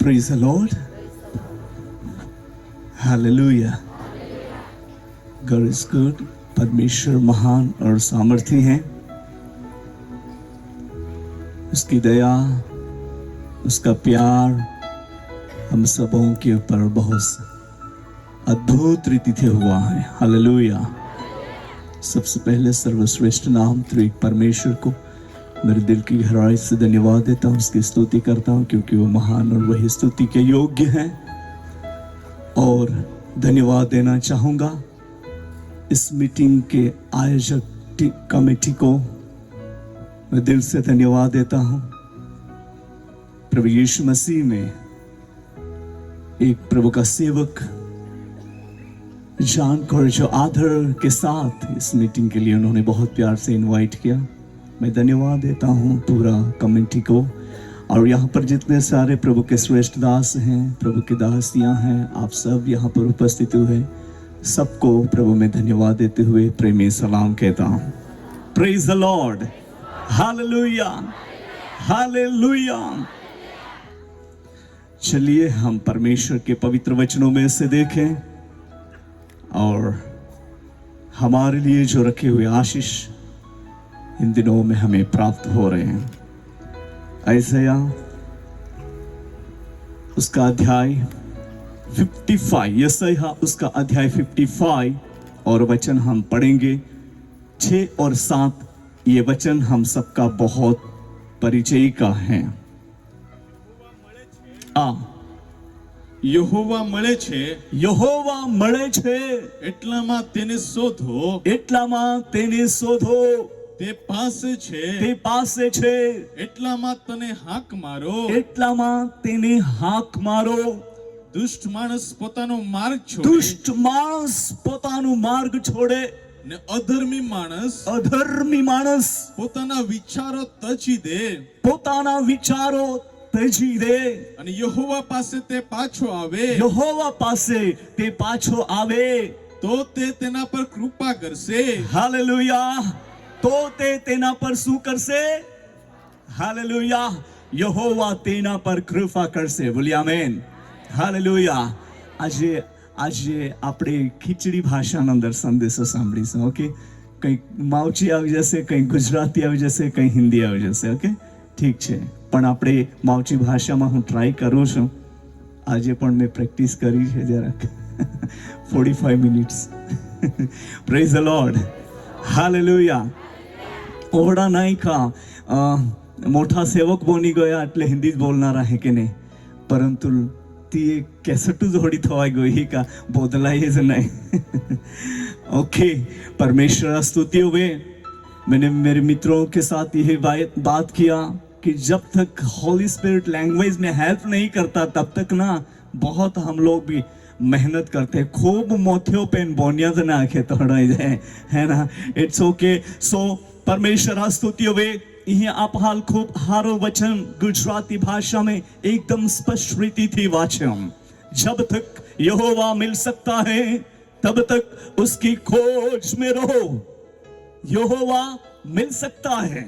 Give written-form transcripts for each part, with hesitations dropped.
Praise the Lord. Hallelujah. God is good. परमेश्वर महान और सामर्थी हैं. उसकी दया, उसका प्यार हम सबों के ऊपर बहुत अद्भुत रीति से हुआ है. हालेलुया. सबसे पहले सर्वश्रेष्ठ नाम त्रिएक परमेश्वर को मेरे दिल की गहराई से धन्यवाद देता हूँ, उसकी स्तुति करता हूँ क्योंकि वो महान और वही स्तुति के योग्य हैं. और धन्यवाद देना चाहूँगा इस मीटिंग के आयोजक कमेटी को. मैं दिल से धन्यवाद देता हूँ. प्रभु यीशु मसीह में एक प्रभु का सेवक जानकर जो आदर के साथ इस मीटिंग के लिए उन्होंने बहुत प्यार से इनवाइट किया. मैं धन्यवाद देता हूँ पूरा कमेटी को. और यहाँ पर जितने सारे प्रभु के श्रेष्ठ दास हैं, प्रभु के दासियाँ हैं, आप सब यहाँ पर उपस्थित हुए सबको प्रभु में धन्यवाद देते हुए प्रेमी सलाम कहता हूँ. Praise the Lord. Hallelujah, hallelujah. चलिए हम परमेश्वर के पवित्र वचनों में से देखें और हमारे लिए जो रखे हुए आशीष इन दिनों में हमें प्राप्त हो रहे हैं. ऐसाया उसका अध्याय 55, यशायाह उसका अध्याय 55 और वचन हम पढ़ेंगे 6 और 7. ये वचन हम सबका बहुत परिचय का है. यहोवा મળે છે, यहोवा મળે છે, એટલામાં તેને શોધો, એટલામાં તેને શોધો, તે પાસે છે, તે પાસે છે, એટલામાં તને હાક મારો. એટલામાં તેને હાક મારો. દુષ્ટ માણસ પોતાનો માર્ગ છોડે, દુષ્ટ માણસ પોતાનો માર્ગ છોડે ને અધર્મી માણસ અધર્મી માણસ પોતાના વિચારો તજી દે. પોતાના વિચારો ત્યજી દે. અને યહોવા પાસે તે પાછો આવે, यहोवा પાસે તે પાછો આવે તો તે તેના પર કૃપા કરશે. હાલેલુયા. તો તે તેના પર શું કરશે? હાલેલુયા. यहोवा તેના પર કૃપા કરશે. બોલી આમેન. હાલેલુયા. આજે આપણે ખીચડી ભાષાનો અંદર સંદેશો સાંભળીશું. ઓકે, કંઈક માવચી આવી જશે, કંઈક ગુજરાતી આવી જશે, કંઈ હિન્દી આવી જશે. ઓકે, ઠીક છે. પણ આપણે માવચી ભાષામાં હું ટ્રાય કરું છું. આજે પણ મેં પ્રેક્ટિસ કરી છે જરાક. 45 minutes. Praise the lord. Hallelujah. ઓરડા નાખ્યા, મોટા સેવક બની ગયા એટલે હિન્દી જ બોલનારા હે કે નહીં, પરંતુ ती कैसेट जोड़ी थवाई गई का बदलाई है नहीं. ओके, परमेश्वर स्तुति हुए. मैंने मेरे मित्रों के साथ यही बात किया कि जब तक होली स्पिरिट लैंग्वेज में हेल्प नहीं करता तब तक ना बहुत हम लोग भी मेहनत करते हैं. खूब मोथियों पेन बोनिया ना आखे थोड़ा है ना. It's okay. सो परमेश्वर स्तुति हुए. यहाँ आप हाल खूब हारो वचन गुजराती भाषा में एकदम स्पष्ट रीति थी वाचन. जब तक यहोवा मिल सकता है तब तक उसकी खोज में रहो. यहोवा मिल सकता है.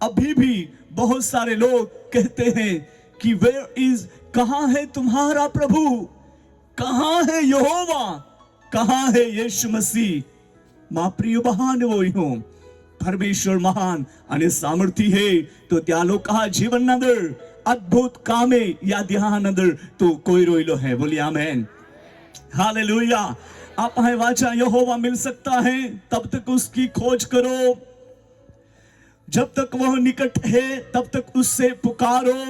अभी भी बहुत सारे लोग कहते हैं कि वेयर इज, कहाँ है तुम्हारा प्रभु, कहाँ है यहोवा, कहाँ है यीशु मसीह. मां प्रिय बहन वो हूं. परमेश्वर महान અને સામર્થ્ય હે તો ત્યાં લોકા જીવનના અંદર અદ્ભુત કામે યા ધ્યાન અંદર તો કોઈ રોયલો है. बोलिए आमेन. हालेलुया. आप है वाचा यहोवा मिल सकता है तब तक उसकी खोज करो. जब तक वह निकट है तब तक उससे पुकारो.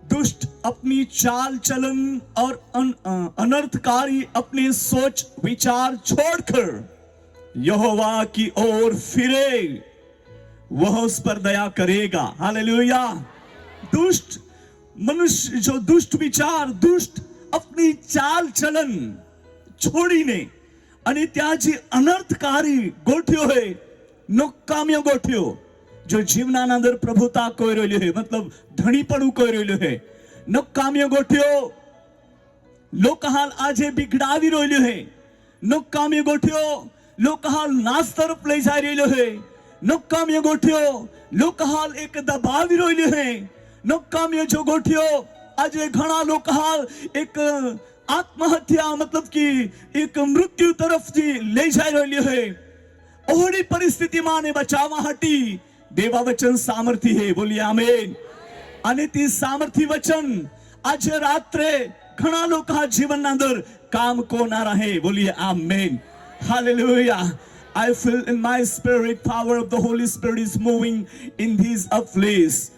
दुष्ट अपनी चाल चलन और अनर्थकारी अपने सोच विचार छोड़कर यहोवा की ओर फिरे, वह उस पर दया करेगा. हालेलुया. दुष्ट मनुष्य जो दुष्ट विचार, दुष्ट अपनी चाल चलन छोड़ीने અને ત્યાં જે અનર્થકારી ગોઠ્યો હે, નકામ્યો ગોઠ્યો, જો જીવના અંદર પ્રભુતા કોઈ રહ્યો હે, मतलब ધણીપણું કોઈ રહ્યો હે, નકામ્યો ગોઠ્યો લોકહાલ આજે બિગડાવી રહ્યો હે, નકામ્યો ગોઠ્યો લોકહાલ નાશ તરફ લઈ જઈ રહ્યો હે, નકામ્યો ગોઠ્યો લોકહાલ એક દબાવી રહ્યો હે, નકામ્યો જો ગોઠ્યો આજે ઘણા લોકો હાલ એક આત્મહત્યા मतलब कि एक मृत्यु तरफથી લઈ જઈ રહેલી હોય ઓહડી પરિસ્થિતિમાં ને બચાવવા હટી દેવા વચન સામર્થ્ય હે બોલીએ આમેન અને તે સામર્થ્ય વચન આજે રાત્રે ઘણા લોકો જીવનના અંદર કામ કોનારા હે બોલીએ amen hallelujah I feel in my spirit power of the Holy Spirit is moving in this place.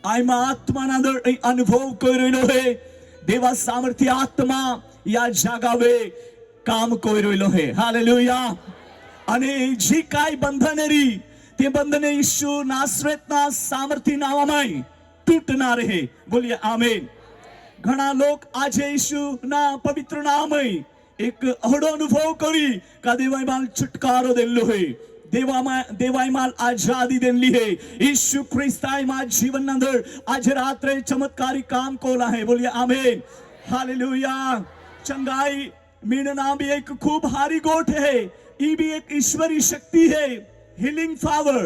I'm આત્માના અંદર અનુભવ કરી રહ્યો હે દેવા સામર્થ્ય આત્મા યા જાગાવે કામ કરી રહ્યો હે હાલેલુયા અને જે કાઈ બંધનેરી તે બંધને ઈસુ નાસરેતના સામર્થ્ય નામમાં તૂટના રહે બોલીએ આમેન ઘણા લોક આજે ઈસુના પવિત્ર નામે એક અહડો અનુભવ કરી કા દેવાયમાલ છુટકારો દેલો હે દેવાયમાલ આઝાદી દેલી હે ઈસુ ખ્રિસ્તાયમાં જીવનના અંદર આજે રાત્રે ચમત્કારી કામ કોલા હે બોલીએ આમેન હાલેલુયા ચંગાઈ મીણ નામ भी एक खूब हारी गोठ है ये भी एक ईश्वरी शक्ति है हीलिंग पावर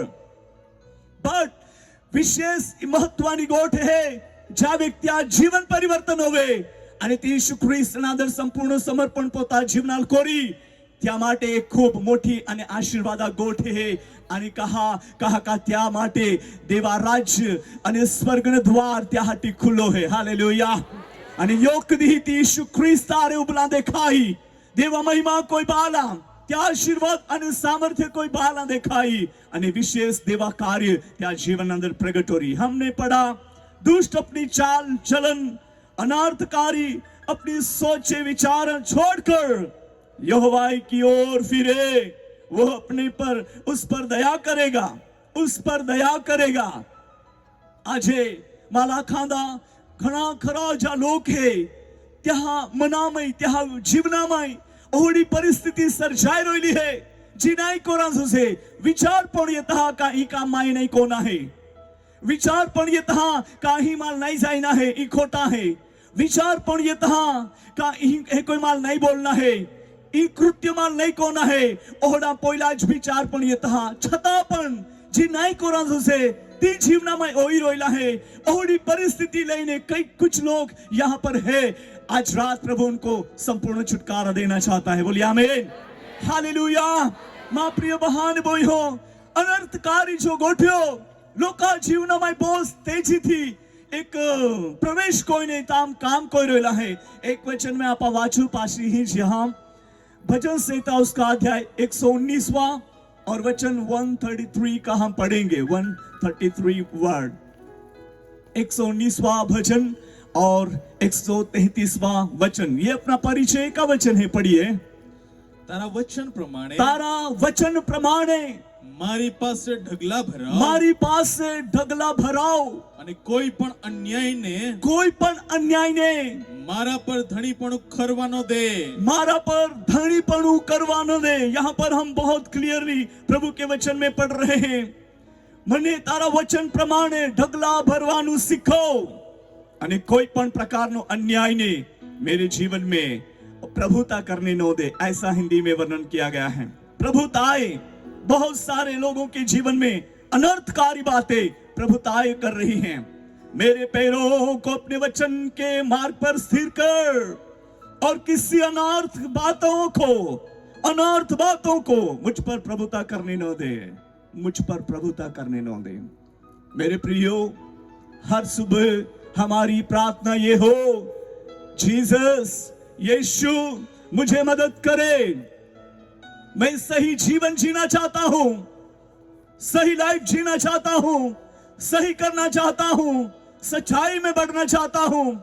बट विशेष महत्वानी गोठ है ज्या व्यक्ति जीवन परिवर्तन होवे અને તે ઈસુ ખ્રિસ્તના અંદર સંપૂર્ણ સમર્પણ પોતા જીવનાલ કોરી त्या માટે એક ખૂબ મોટી અને આશીર્વાદ ગોઠ હે અને કહા કા त्या માટે દેવા રાજ્ય અને સ્વર્ગનો દ્વાર त्या હાટી ખુલ્લો હે હાલેલુયા અને યોકદી તે ઈસુ ખ્રિસ્ત આરે ઉબલા દેખાઈ દેવા મહિમા કોઈ બાલા त्या आशीर्वाद અને સામર્થ્ય કોઈ બાલા દેખાઈ અને વિશેષ દેવા કાર્ય त्या જીવન અંદર પ્રગટ હોરી हमने पढ़ा दुष्ट अपनी चाल चलन अनार्थकारी अपनी सोचे विचार छोड़कर यहोवा की ओर फिरे वो अपने पर उस पर दया करेगा उस पर दया करेगा आजे मालाखांदा घणा खरा जा लोक है त्या मनामय त्या जीवनामय ओहडी परिस्थिती सर्जाई रोयली है जी नाही कोणाचो से विचार पण येता का ई काम माय नाही कोण आहे विचार पण येता काही माल नाही जाईना है ई खोटा है विचार पण येता का हे कोई माल नाही बोलना है ई कृत्य माल नाही कोण आहे ओहडा पहिलाच विचार पण येता छता पण जी नाही कोणाचो से ती जीवनामय ओई रोयला है ओहडी परिस्थिति लईने कई कुछ लोग यहाँ पर है आज रात प्रभु उनको संपूर्ण छुटकारा देना चाहता है बोलिए आमीन हालेलुया मां प्रिय बहान बोई हो अनर्थकारी जो गोठ्यो लोका जीवनामय बोस तेजी थी एक प्रवेश कोई नहीं ताम काम कोई रोला है एक वचन में आपा वाचू पासी ही जहां भजन संहिता उसका अध्याय 119वां और वचन 133 का हम पढ़ेंगे 133 वर्ड 119वां भजन और 133वां वचन ये अपना परिचय का वचन है पढ़िए तारा वचन प्रमाणे मारी पासे ढगला भराव અને કોઈ પણ અન્યાયને મારા પર ધણીપણું કરવાનો દે यहाँ पर हम बहुत क्लियरली प्रभु के वचन में पढ़ रहे हैं મને તારા વચન પ્રમાણે ઢગલા ભરવાનું શીખો અને કોઈ પણ પ્રકારનો अन्यायને मेरे जीवन में प्रभुता करने न दे ऐसा हिंदी में वर्णन किया गया है प्रभुताएं बहुत सारे लोगों के जीवन में अनर्थकारी बातें प्रभुताएं कर रही हैं मेरे पैरों को अपने वचन के मार्ग पर स्थिर कर और किसी अनर्थ बातों को मुझ पर प्रभुता करने न दे मेरे प्रियो हर सुबह हमारी प्रार्थना ये हो जीसस यीशु मुझे मदद करे मैं सही जीवन जीना चाहता हूं सही लाइफ जीना चाहता हूं सही करना चाहता हूं सच्चाई में बढ़ना चाहता हूं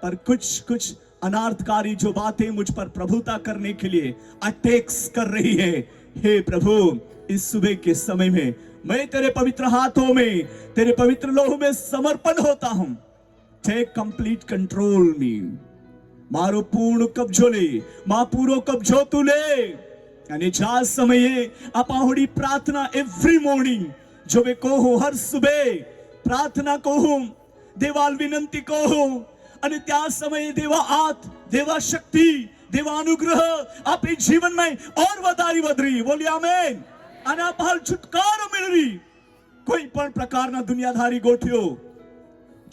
पर कुछ अनार्थकारी जो बातें मुझ पर प्रभुता करने के लिए अटैक्स कर रही है हे प्रभु इस सुबह के समय में मैं तेरे पवित्र हाथों में तेरे पवित्र लोहू में समर्पण होता हूं टेक कंप्लीट कंट्रोल मी मारो पूर्ण कब्जो ले मा पूरो कब्जो तू ले અને जा समये अपाहोड़ी प्रार्थना एवरी मॉर्निंग जो वे कहूं हर सुबह प्रार्थना कहूं देवाल विनंती कहूं અને त्या समये देवा आत देवा शक्ति देवा अनुग्रह आप जीवन में और વધારી વધરી બોલી આમેન અને आप हाल छुटकारो मिलरी कोई पण प्रकारना दुनियादारी गोठियो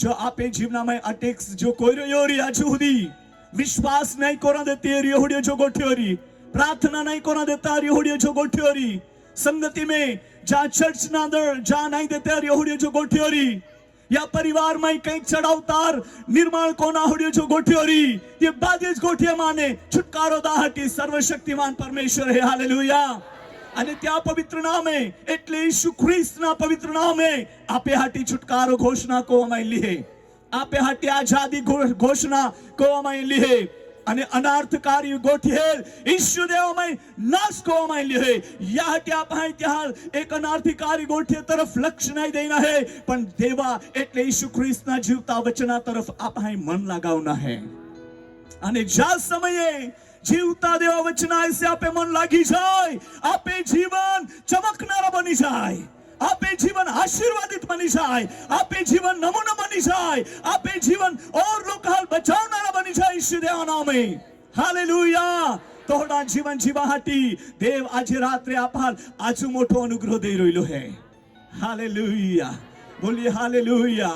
જો આપે જીવનામાં અટેક્સ જો કોઈ રહ્યો રી આજુ સુધી વિશ્વાસ નહીં કોરા દેતી રેહોડિયો જો ગોઠ્યો રી प्रार्थना नहीं कोना देता रेहोडियो जो गोठ्योरी संगति में जा चर्च ना अंदर जा नहीं देता रेहोडियो जो गोठ्योरी या परिवार में कहीं चढ़ावतार निर्माण कोना होडियो जो गोठ्योरी ये बादेज गोठिया माने छुटकारो दाहटी सर्वशक्तिमान परमेश्वर है हालेलुया અને ત્યાં પવિત્ર નામે એટલે ઈસુ ખ્રિસ્તના પવિત્ર નામે આપે હાટી છુટકારો ઘોષણા કોવામાં લીહે આપે હાટી આઝાદી ઘોષણા કોવામાં લીહે અને અનાર્થકારી ગોઠિયેલ ઈશ્વર દેવમાં નાશ કોવામાં લીહે યા હટ્યા પાહી ત્યાં એક અનાર્થકારી ગોઠિયે તરફ લક્ષ્ય નહીં દેના હે પણ દેવા એટલે ઈસુ ખ્રિસ્તના જીવતા વચના તરફ આપહાઈ મન લગાવના હે અને જ્યાં સમયે जीवता देवा वचना ऐसे आपे मन लागी जाए आपे जीवन चमकनारा बनी जाए आपे जीवन आशीर्वादित बनी जाए आपे जीवन नमूना बनी जाए आपे जीवन और लोग हाल बचावनारा बनी जाए ईश्वर देवा नामे हालेलुया तोड़ा जीवन जीवा हाटी देव आज रात्रे आप हाल आजू मोटो अनुग्रह दे रहिलो है हालेलुया बोलिए हालेलुया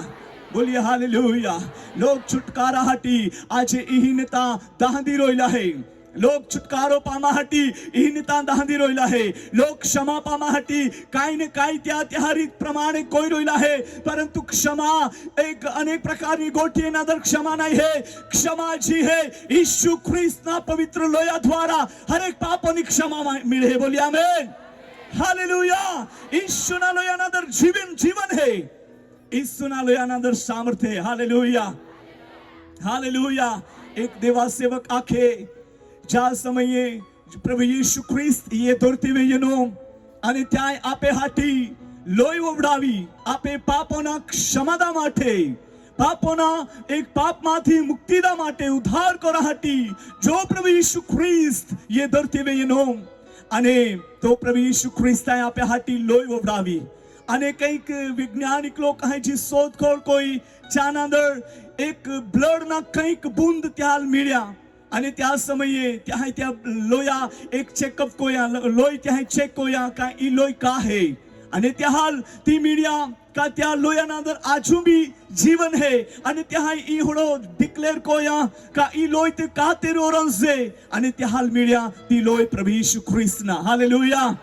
बोलिए हालेलुया लोग छुटकारा हाटी आज हीनता दाहदी रोइला है लोग छुटकारो पामा हटी हीनता दाहदी रोइला है लोग क्षमा पामा हटी काई ने काई त्या રીત પ્રમાણે કોઈ રોइला है परंतु क्षमा एक अनेक प्रकार की गोठी ना दर क्षमा नहीं है क्षमा जी है यीशु ख्रिस्त ना पवित्र लोया द्वारा हर एक पापों की क्षमा मिले है बोलिए आमीन हालेलुया यीशु ना लोया ना दर जीवन है यीशु ना लोया ना दर सामर्थ्य है हालेलुया हालेलुया एक देवा सेवक आखे ज्या समये प्रभु यीशु ख्रिस्त ये धरती में येनो અને ત્યાં આપે હાટી લોહી ઉવડાવી આપે પાપોના ક્ષમાદા માટે પાપોના એક પાપમાંથી મુક્તિદા માટે ઉદ્ધાર કરવા હાટી જો પ્રભુ ઈસુ ખ્રિસ્ત ये धरती में येनो અને તો પ્રભુ ઈસુ ખ્રિસ્તે આપે હાટી લોહી ઉવડાવી અને કંઈક વૈજ્ઞાનિક લોકો કહે છે શોધખોળ કોઈ ચાના અંદર એક બ્લડના કંઈક બૂંદ ત્યાં મળ્યા અને त्या સમયે ત્યાં લોયા એક ચેકઅપ કોયા લોહી ત્યાં ચેક કોયા કા ઈ લોહી કા હે અને ત્યાં હાલ તી મીડિયા કા ત્યાં લોયાના અંદર આજુ બી જીવન હે અને ત્યાં ઈ હોડો ડિક્લેર કોયા કા ઈ લોહી તે કા તેરો રંસે અને ત્યાં હાલ મીડિયા તી લોહી પ્રભુ ઈસુ ખ્રિસ્તના હાલેલુયા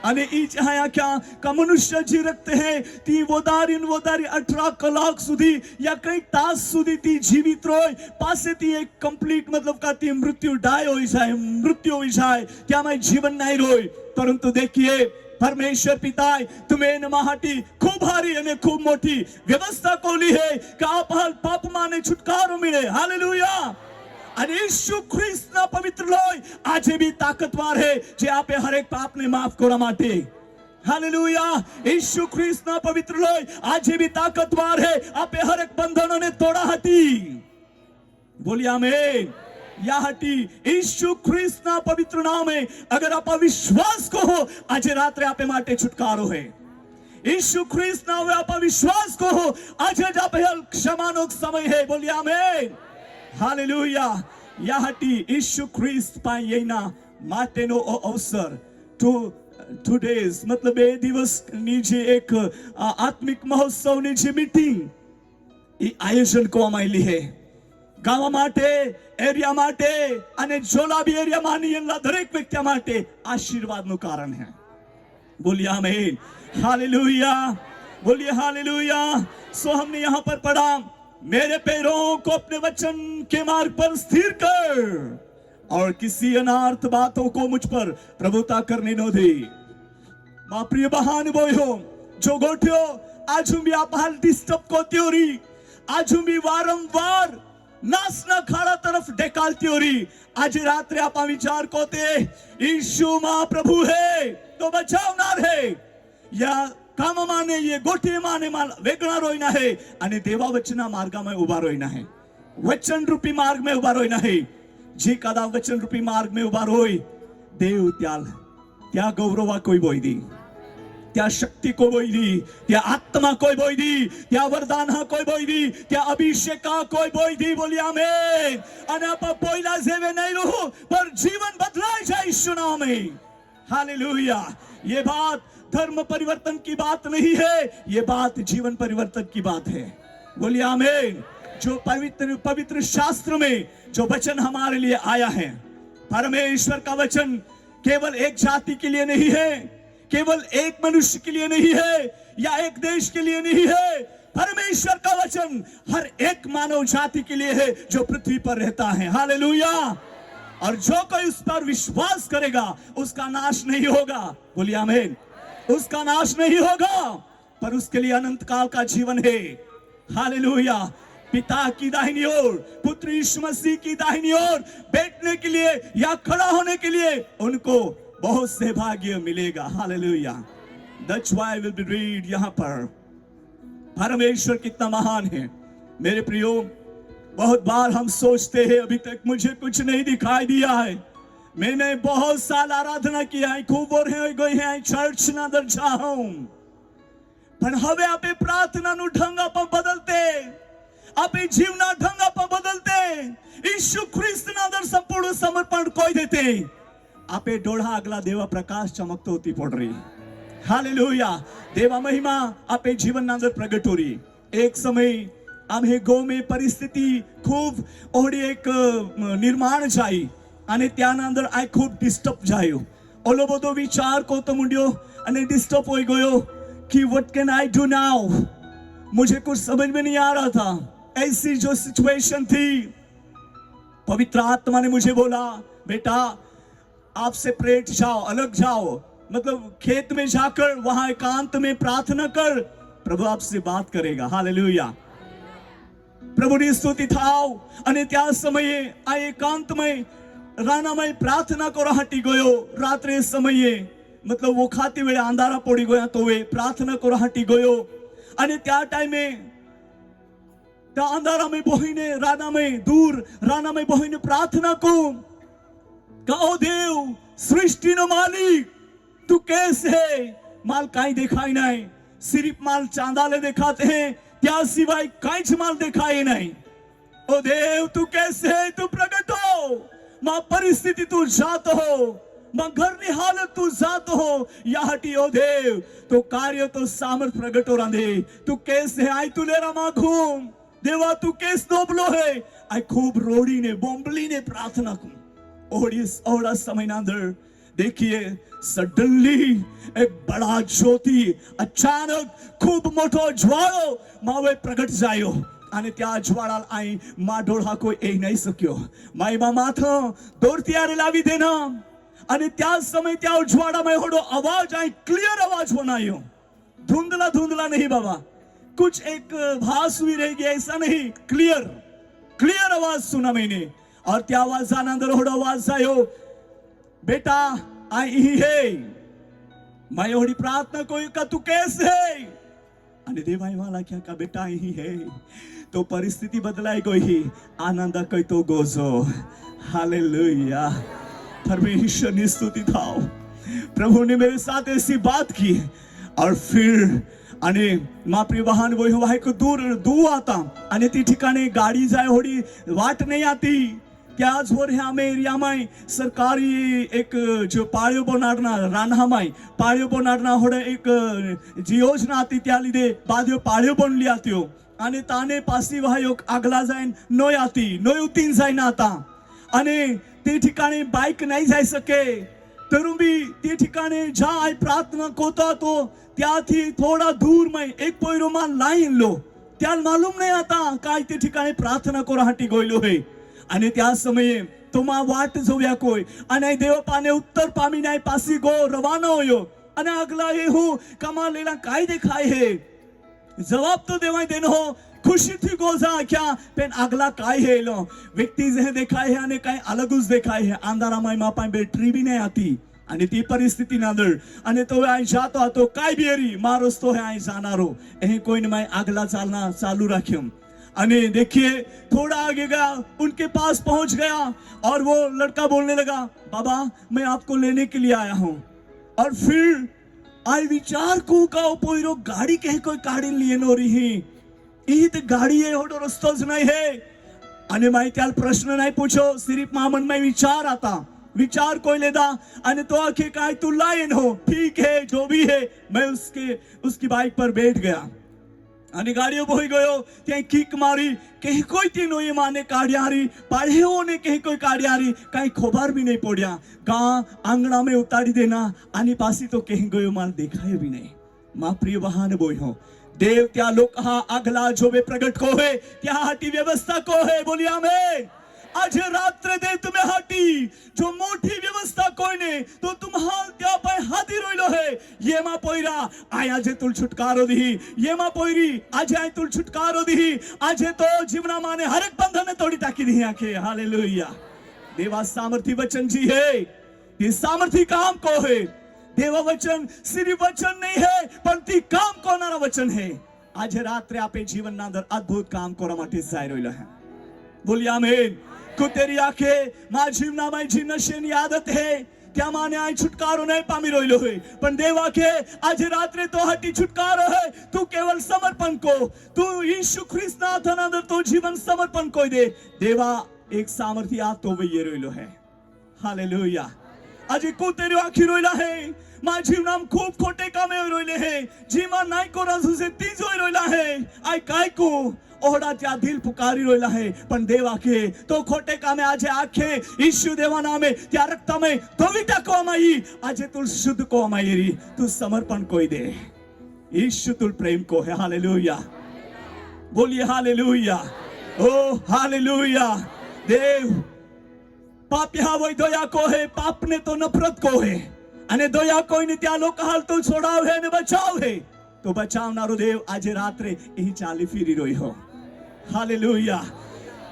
અને ઈ ચાહ્યા ક્યાં કા મનુષ્ય જે રખતે હે તી વોદારી 18 કલાક સુધી યા કઈ તાસ સુધી તી જીવિત રોય પાસે તી એક કમ્પ્લીટ मतलब का ती मृत्यु डाय हो जाए क्या मैं जीवन नहीं रोय परंतु देखिए परमेश्वर पिता तुम्हें नमाहटी खूब हारी અને खूब मोटी व्यवस्था कोली है कि आप हाल पाप माने छुटकारो मिले हालेलुया અને ઈસુ ખ્રિસ્તના પવિત્ર લોહી આજે भी તાકાતવાર है જે આપે હર એક પાપને માફ કરવા માટે હાલેલુયા ઈસુ ખ્રિસ્તના પવિત્ર લોહી આજે भी તાકાતવાર है આપે હર એક બંધનોને તોડા હતી બોલી આમેન या हटी ईशु ख्रिस्त ना पवित्र नाम है अगर आप विश्वास कहो आज रात्रे आपे माटे छुटकारो है ईशु ख्रिस्त ना हुए आप विश्वास कहो आज आप क्षमानो समय है बोलिए आमीन हालेलुया या हटी ईशु ख्रिस्त पायेना माटेनो अवसर टू डेज मतलब ए दिवस ની જે એક આત્મિક મહોત્સવની જે મીટિંગ એ આયોજન કરવામાં આવેલી છે ગાવા માટે એરિયા માટે અને જોલાબી એરિયા માની એના દરેક વ્યક્તિ માટે આશીર્વાદનું કારણ છે બોलिए आमीन हालेलुया बोलिए हालेलुया सो हमने यहाँ पर पढ़ा मेरे पैरों को अपने वचन के मार्ग पर स्थिर कर और किसी अनार्थ बातों को मुझ पर प्रभुता करने न दे मां प्रिय बहन बोयो जो गोठ्यो आज भी आप हाल डिस्टर्ब को त्योरी आज भी वारंवार नासना खाड़ा तरफ ढेकालती हो रही आज रात्रे आप विचार कोते यीशु मां प्रभु है तो बचावनार है या काम माने ये गोठी माने माल वेगणा रोइना है અને દેવા વચનના માર્ગમાં ઉભા રોइना है वचन रूपी मार्ग में उभा रोइना है जे कदा वचन रूपी मार्ग में उभा रोय देव त्या गौरवा कोई बोई दी त्या शक्ति को बोई दी त्या आत्मा कोई बोई दी त्या वरदान कोई बोई दी त्या अभिषेक कोई बोई दी बोलिए आमीन અને આપ બોયલા જેવે નહીં રહો પર જીવન બદલાઈ જાય ઈસુ નામે हालेलुया ये बात धर्म परिवर्तन की बात नहीं है ये बात जीवन परिवर्तन की बात है बोलिए आमीन। जो पवित्र पवित्र शास्त्र में जो वचन हमारे लिए आया है, परमेश्वर का वचन केवल एक जाति के लिए नहीं है, केवल एक मनुष्य के लिए नहीं है, या एक देश के लिए नहीं है। परमेश्वर का वचन हर एक मानव जाति के लिए है जो पृथ्वी पर रहता है। हालेलुया। और जो कोई उस पर विश्वास करेगा उसका नाश नहीं होगा। बोलिए आमीन। उसका नाश नहीं होगा, पर उसके लिए अनंत काल का जीवन है। हालेलुया। पिता की दाहिनी ओर, पुत्र यीशु मसीह की दाहिनी ओर बैठने के लिए या खड़ा होने के लिए उनको बहुत से भाग्य मिलेगा। Hallelujah. That's why I will be read यहाँ पर परमेश्वर कितना महान है। मेरे प्रियो, बहुत बार हम सोचते हैं अभी तक मुझे कुछ नहीं दिखाई दिया है। मैंने बहुत साल आराधना किया है, खूब और गई है चर्च ना दर जाऊं, पर હવે આપે પ્રાર્થનાનું ઢંગ આપા બદલતે, આપે જીવના ઢંગ આપા બદલતે, ઈસુ ખ્રિસ્તના અંદર સંપૂર્ણ સમર્પણ કોઈ દેતે, આપે ડોળા આગલા દેવા પ્રકાશ ચમકતો હોતી પડ રહી। હાલેલુયા। દેવા મહિમા આપે જીવનના અંદર પ્રગટ हो रही। एक समय आम्ही गाव में परिस्थिति खूब ओडी एक निर्माण जाई અને ત્યાંના અંદર આ ખૂબ ડિસ્ટર્બ જાયો। ઓલો બધો વિચાર કોતો મુંડ્યો અને ડિસ્ટર્બ હોઈ ગયો कि what can I do now? मुझे कुछ समझ में नहीं आ रहा था। ऐसी जो सिचुएशन थी, पवित्र आत्मा ने मुझे बोला, बेटा आप सेपरेट जाओ, अलग जाओ, मतलब खेत में जाकर वहां एकांत में प्रार्थना कर, प्रभु आपसे बात करेगा। हालेलुया। प्रभुની સ્તુતિ થાવ। અને त्या સમયે આ એકાંતમય રાનામય પ્રાર્થના કરવા હટી ગયો। રાત્રે સમયે मतलब वो खाती वेळे अंधारा पड़ी गया तो वे प्रार्थना को हटी गयो। અને त्या टाइमे त्या अंधारा में बहिने राना में दूर राना में बहिने प्रार्थना को कहो, देव सृष्टि नो मालिक तू कैसे है? माल काई दिखाई नहीं, सिर्फ माल चांदाले दिखाते हैं, त्या सिवाय काईच माल दिखाई नहीं। ओ देव तू कैसे है? तू प्रकट हो। मां परिस्थिति तू जात हो, मां घरनी हालत तू जात हो, या हटी ओ देव तो कार्य तो सामर्थ प्रगट हो रांधे। तू कैसे आई तू लेरा माखूम देवा तू कैस दोबलो है? आई खूब रोड़ी ने बोंबली ने प्रार्थना को ओड़ा समय ना अंदर देखिए सडनली एक बड़ा ज्योति अचानक खूब मोटो ज्वाळो मावे प्रगट जायो। અને ત્યાં જ્વાળા આઈ માં ઢોળા કોઈ એ નહીં શક્યો। માઈ માં માથો દોરતી આરે લાવી દેના। અને त्या समय त्या ज्वाળામાં હોડો आवाज आई क्लियर आवाज बनायो। धुंधला धुंधला नहीं बाबा, कुछ एक भास हुई रहेगी ऐसा नहीं, क्लियर क्लियर आवाज सुना मैंने। और त्या आवाजाना अंदर होडो आवाज आयो, बेटा आई ही है। मैं होड़ी प्रार्थना कोई का तू कैसे है? અને દેવાય વાલા ક્યાં કા બેટા અહીં है तो परिस्थिति बदलाई गई। आनंद कई तो गोजो। हालेलुया। परमेश्वर की स्तुति थाओ। प्रभु ने मेरे साथ ऐसी बात की और फिर અને માં પ્રિય વાહન વહી को दूर आता અને તે ठिकाणी गाड़ी जाय होडी वाट नहीं आती। त्याच वर ह्या आम्ही एरियामाय सरकारी एक जो पाळ्यो बनाडना रानहामाय पाळ्यो बनाडना होडे एक जी योजना आती त्या લીધે बाद्यो पाळ्यो बनली आत्यो અને તાને પાસી વાયો આગલા જાઈન નોય આતી નોય ઉતીન જાઈન आता અને તે ठिकाणी बाइक नहीं जाई सके तरुंबी ते ठिकाणी जाय प्रार्थना कोता तो त्याथी थोड़ा दूर में एक पोयरोमा लाईन लो त्या मालूम नहीं आता काय ते ठिकाणी प्रार्थना कोरा हटी गयलो है। અને त्या समये तो मा वाट जोव्या कोई અને देव पाने उत्तर पामी नाही पासी गो रवाना होयो અને अगला हे हो कमा लेला काय देखाय है? जवाब तो देवाय देनो हो खुशी थी गोजा क्या पेन अगला काय है लो व्यक्ति जे देखाय है અને काय अलगच देखाय है। अंधारामाय मापाय बैटरी भी नहीं आती અને ती परिस्थिति नादर અને तो आई जातो आतो काय बेरी मारोस तो है आई जानारो ए कोई ने मैं अगला चालना चालू राख्यो। अने देखिए थोड़ा आगे गया, उनके पास पहुंच गया और वो लड़का बोलने लगा, बाबा मैं आपको लेने के लिए आया हूं। और फिर आई विचार को का पोइरो गाड़ी कहे कोई गाड़ी लिए नो रही ई तो गाड़ी है होडो रस्तो ज नहीं है। अने मैं त्याल प्रश्न नहीं पूछो, सिर्फ मामन में विचार आता विचार कोई लेदा अने तो आखे काय तू लायन हो ठीक है जो भी है। मैं उसकी बाइक पर बैठ गया અને ગાડીઓ બોઈ ગયો ત્યાં કિક મારી કે કોઈ તેનો એ માને કાઢ્યારી પાડ્યોને કે કોઈ કાઢ્યારી કાંઈ ખબર બી નહીં પડ્યા ગાં આંગણા में ઉતારી દેના આની પાસે તો કહી ગયો મારે દેખાય બી નહીં માં પ્રિય બહાને બોયો देव त्या लोक हा आगला जो वे प्रगट को है त्या हाटी व्यवस्था को है बोलिए आमेन आज रात्रे देव तुम्हें हाटी जो मोटी व्यवस्था कोई ने तो तुम्हार त्या पर हाथी रोइलो है ये मां पोईरा आया जे तुल छुटकारो दी ये मां पोईरी आज आय तुल छुटकारो दी आज तो जीवना माने हर एक बंधन तोड़ी टाकी दी आंखे हालेलुया देवा सामर्थी वचन जी है ये सामर्थी काम को है देवा वचन सिर्फ वचन नहीं है परंतु काम कोनारा वचन है आज रात्रे आपे जीवन ना अंदर अद्भुत काम कोरा माटे जाय रोइलो है बोलिए आमीन को तेरी आंखें मां जीवना में जी नशेनी आदत है त्या माने आय छुटकारो नहीं पामी रोइलो है पण देवा के आज रात्रे तो हटी छुटकारो है तू केवल समर्पण को तू यीशु ख्रिस्त ना था अंदर तो जीवन समर्पण कोई दे देवा एक सामर्थी आ तो वही रोइलो है हालेलुया आज को तेरी आंखी रोइला है मां जीवनाम खूब खोटे कामे रोइले है जीवन नाई को रसू से तीजो रोइला है आय काय को ओहड़ा त्या दिल पुकारी रोइला है पण देवा के तो खोटे कामे आज आखे यीशु देवा नामे त्या रक्त में धोविटा को माई आज तू शुद्ध को माई री तू समर्पण कोई दे यीशु तू प्रेम को है हालेलुया बोलिए हालेलुया ओ हालेलुया देव पापिया वही दया को है पाप ने तो नफरत को है અને દયા કોઈને ત્યાં લોકો હાલતું છોડાવે ને બચાવે તો બચાવનારો દેવ આજે રાત્રે અહીં ચાલી ફીરી રહ્યો હાલેલુયા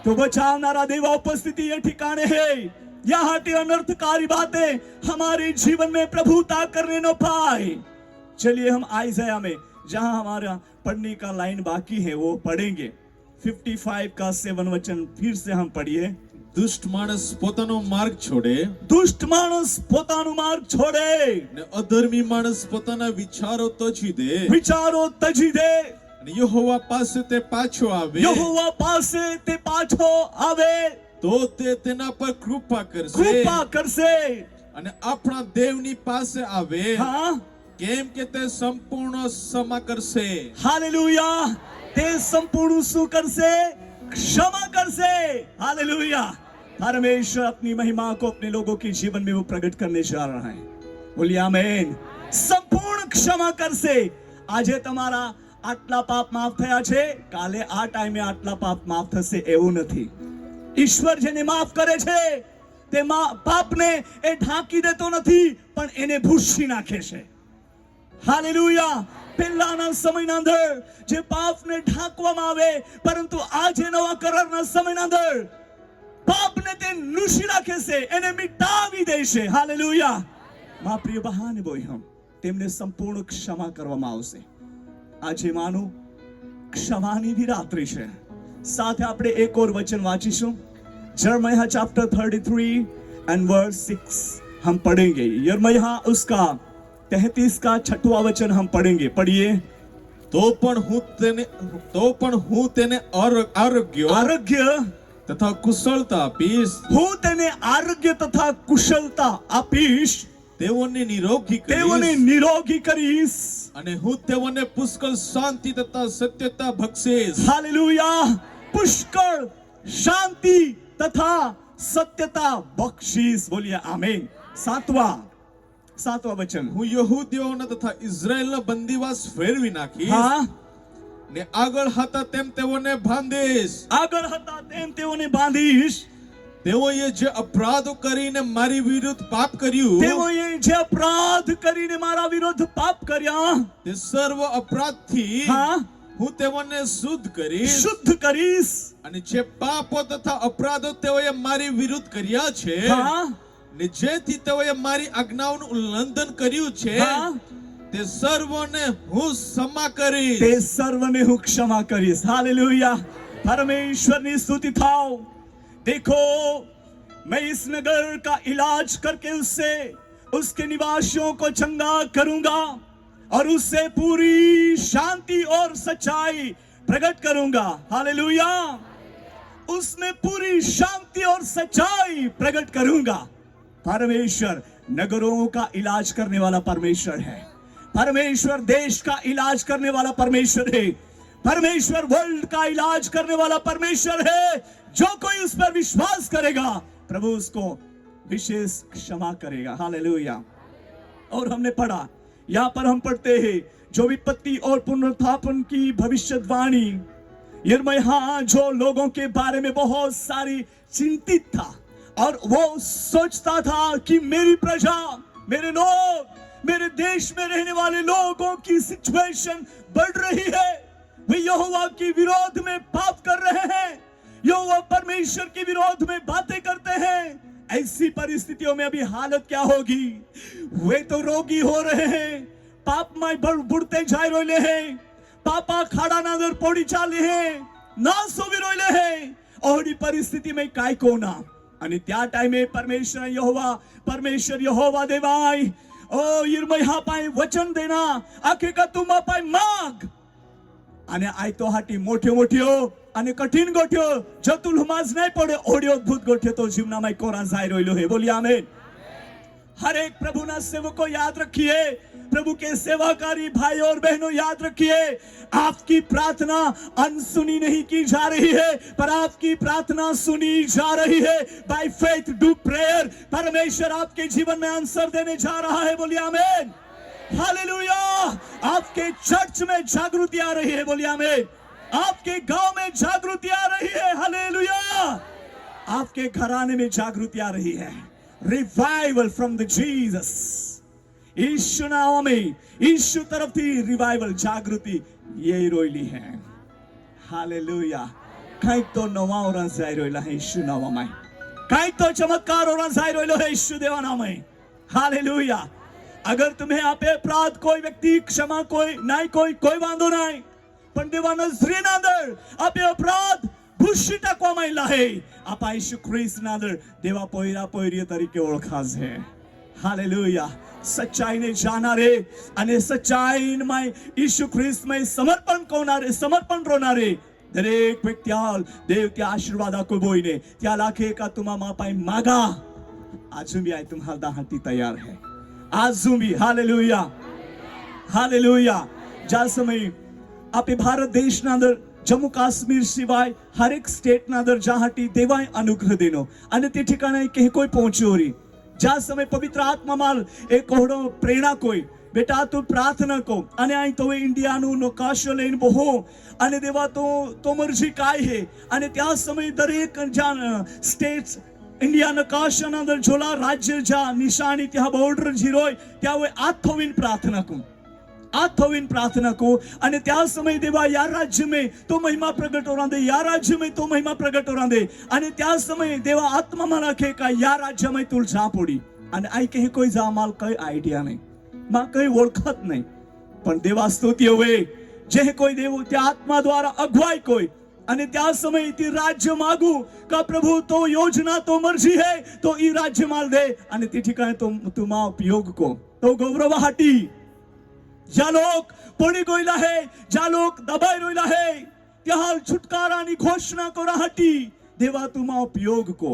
तो बचावनारा देवा उपस्थिति ये ठिकाने है यहाँ की अनर्थकारी बातें हमारे जीवन में प्रभुता करने न पाए चलिए हम आइज़ाया में जहां हमारा पढ़ने का लाइन बाकी है वो पढ़ेंगे 55 का 7 वचन फिर से हम पढ़िए દુષ્ટ માણસ પોતાનો માર્ગ છોડે दुष्ट मानस પોતાનો માર્ગ છોડે ને અધર્મી માણસ પોતાના વિચારો તજી દે વિચારો તજી દે અને યહોવા પાસે તે પાછો આવે યહોવા પાસે તે પાછો આવે તો તે તેના પર કૃપા કૃપા કરશે અને આપણા દેવની પાસે આવે हाँ કેમ કે તે સંપૂર્ણ ક્ષમા કરશે हालेलुया તે સંપૂર્ણ શું કરશે क्षमा करसे हालेलुया परमेश्वर अपनी महिमा को अपने लोगों के जीवन में वो प्रकट करने जा रहा है बोलिए आमेन संपूर्ण क्षमा करसे આજે તમારા આટલા પાપ માફ થયા છે કાલે આ ટાઈમે આટલા પાપ માફ થશે એવું નથી ઈશ્વર જેને માફ કરે છે તે પાપને એ ઢાંકી દેતો નથી પણ એને ભૂંસી નાખે છે હાલેલુયા પહેલાના સમયના અંદર જે પાપને ઢાંકવામાં આવે પરંતુ આજે નવા કરારના સમયના અંદર પાપને તે લૂછી નાખે છે એને મિટાવી દે છે હાલેલુયા મા પ્રિય બહાને બોયમ તેમને સંપૂર્ણ ક્ષમા કરવામાં આવશે આજે માનું ક્ષમાની भी રાત્રિ છે સાથે આપણે એક ઓર વચન વાંચીશું यिर्मयाह चैप्टर 33 एंड वर्स 6 हम पढ़ेंगे यिर्मयाह उसका 33 का 6वां वचन हम पढ़ेंगे पढ़िए તો પણ હું તેને આરોગ્ય તથા કુશળતા આપીશ હું તેને આરોગ્ય તથા કુશળતા આપીશ તેઓને નિરોગી કરીશ અને હું તેઓને પુષ્કળ શાંતિ તથા સત્યતા બક્ષીશ હાલેલુયા પુષ્કળ શાંતિ તથા સત્યતા બક્ષીશ બોलिए આમેન सातवां वचन હું યહૂદીઓના તથા ઇઝરાયલના બંદીવાસ ફેરવી નાખીશ હા ને આગળ હતા તેમ તેઓને બાંધીશ તેઓએ જે અપરાધો કરીને મારી વિરુદ્ધ પાપ કર્યું મારા વિરુદ્ધ પાપ કર્યા તે સર્વ અપરાધથી હા હું તેઓને શુદ્ધ કરીશ અને જે પાપો તથા અપરાધો તેઓએ મારી વિરુદ્ધ કર્યા છે હા ને જેથી તેઓએ મારી આજ્ઞાઓનું ઉલ્લંઘન કર્યું છે તે સર્વને હું क्षमा करीश हालेलुया परमेश्वरनी स्तुति थाओ देखो मैं इस नगर का इलाज करके उससे उसके निवासियों को चंगा करूंगा और उससे पूरी शांति और सच्चाई प्रकट करूंगा हालेलुया उसमें पूरी शांति और सच्चाई प्रकट करूंगा परमेश्वर नगरों का इलाज करने वाला परमेश्वर है परमेश्वर देश का इलाज करने वाला परमेश्वर है परमेश्वर वर्ल्ड का इलाज करने वाला परमेश्वर है। जो कोई उस पर विश्वास करेगा प्रभु उसको विशेष क्षमा करेगा। हालेलुया। और हमने पढ़ा, यहां पर हम पढ़ते हैं जो विपत्ति और पुनरुत्थान की भविष्यवाणी यिर्मयाह जो लोगों के बारे में बहुत सारी चिंतित था और वो सोचता था कि मेरी प्रजा, मेरे लोग, मेरे देश में रहने वाले लोगों की सिचुएशन बढ़ रही है, वे यहोवा के विरोध में पाप कर रहे हैं, यहोवा परमेश्वर के विरोध में बातें करते हैं। ऐसी परिस्थितियों में अभी हालत क्या होगी? वे तो रोगी हो रहे हैं, पाप में बुढ़ते जाए रोले हैं, पापा खाड़ा नादर पोड़ी चाले हैं, नासो भी रोले हैं। और परिस्थिति में काय कोना અને त्या टाइमे परमेश्वर यहोवा देवाय ओ यिर्मयाह पाय वचन देना आखे का तुम पाय माग અને આય તો હાટી મોઠ્યો મોઠ્યો અને કઠિન ગોઠ્યો જતુલ હુમાજ નહીં પડે ઓડિયો અદ્ભુત ગોઠ્યો તો જીવનામાં કોરા જાય રોયલો હે। બોલી આમેન। हर एक प्रभु ना सेवक को याद रखिए, प्रभु के सेवाकारी भाई और बहनों याद रखिए, आपकी प्रार्थना अनसुनी नहीं की जा रही है पर आपकी प्रार्थना सुनी जा रही है। बाय फेथ डू प्रेयर, परमेश्वर आपके जीवन में आंसर देने जा रहा है। बोलिए आमेन। हालेलुया। आपके चर्च में जागृति आ रही है। बोलिए आमेन। आपके गांव में जागृति आ रही है। हालेलुया। आपके घराने में जागृति आ रही है। Revival from the Jesus. Yeshu नाम में, यीशु तरफ थी रिवाइवल जागृति ये रोयली है। हालेलुया। कहीं तो नवा और जाय रोयला है यीशु नाम में, कहीं तो चमत्कार और जाय रोयलो है यीशु देवा नाम में। हालेलुया। अगर तुम्हें आपे अपराध कोई व्यक्ति क्षमा कोई नहीं कोई वांधो नहीं, पण देवा नजरेना अंदर आपे अपराध ભૂસી ટાંકવામાં લાહે આપા ઈસુ ખ્રિસ્તના અંદર દેવા પોયરા પોયરી તરીકે ઓળખાશ છે। હાલેલુયા। સચ્ચાઈને જાનારે અને સચ્ચાઈમાં ઈસુ ખ્રિસ્તમાં સમર્પણ કોનારે સમર્પણ રોનારે દરેક વ્યક્તિ હાલ દેવ ત્યાં આશીર્વાદ આપો બોઈને ત્યાં લાખે કા તુમા માપાઈ માગા આજુ બી આય તુમ્હાર દાહતી તૈયાર है। આજુ બી હાલેલુયા। હાલેલુયા। જ્યાં સમય આપે ભારત દેશના અંદર जम्मू काश्मीर सिवाय हर एक स्टेट ना अंदर जहाटी देवाय अनुग्रह देनो અને તે ઠિકાણે કે કોઈ પહોંચ્યો રી જ્યાં समय पवित्र आत्मा माल एक कोहड़ो प्रेरणा कोई बेटा तू प्रार्थना को અને અહીં તો इंडिया નું નકાશો લઈને બહુ અને દેવા તો મરજી કાય હે અને त्या समय દરેક સ્ટેટ્સ इंडिया नकाशा ना अंदर झोला राज्य जा निशानी त्या बॉर्डर जीरोय त्या वे आथोविन प्रार्थना को आथोविन प्रार्थना को અને त्या समय देवा या राज्य में तो महिमा प्रकट हो दे, या राज्य में तो महिमा प्रकट हो दे અને त्या समय देवा आत्मा में रखे का या राज्य में तुल जा पड़ी અને आई कहीं कोई जा माल कोई आइडिया नहीं मां कहीं ओळखत नहीं पण देवा स्तुति होवे जे कोई देव त्या आत्मा द्वारा अगुवाई कोई અને त्या समय ती राज्य मागू का प्रभु तो योजना तो मर्जी है तो ई राज्य माल दे અને ती ठिकाणे तो तुमा उपयोग को तो गौरवाहाटी ज्या लोग पड़ी गोयला है, ज्या लोग दबाई रोयला है त्या हाल छुटकारानी घोषणा को राहटी देवा तुमा उपयोग को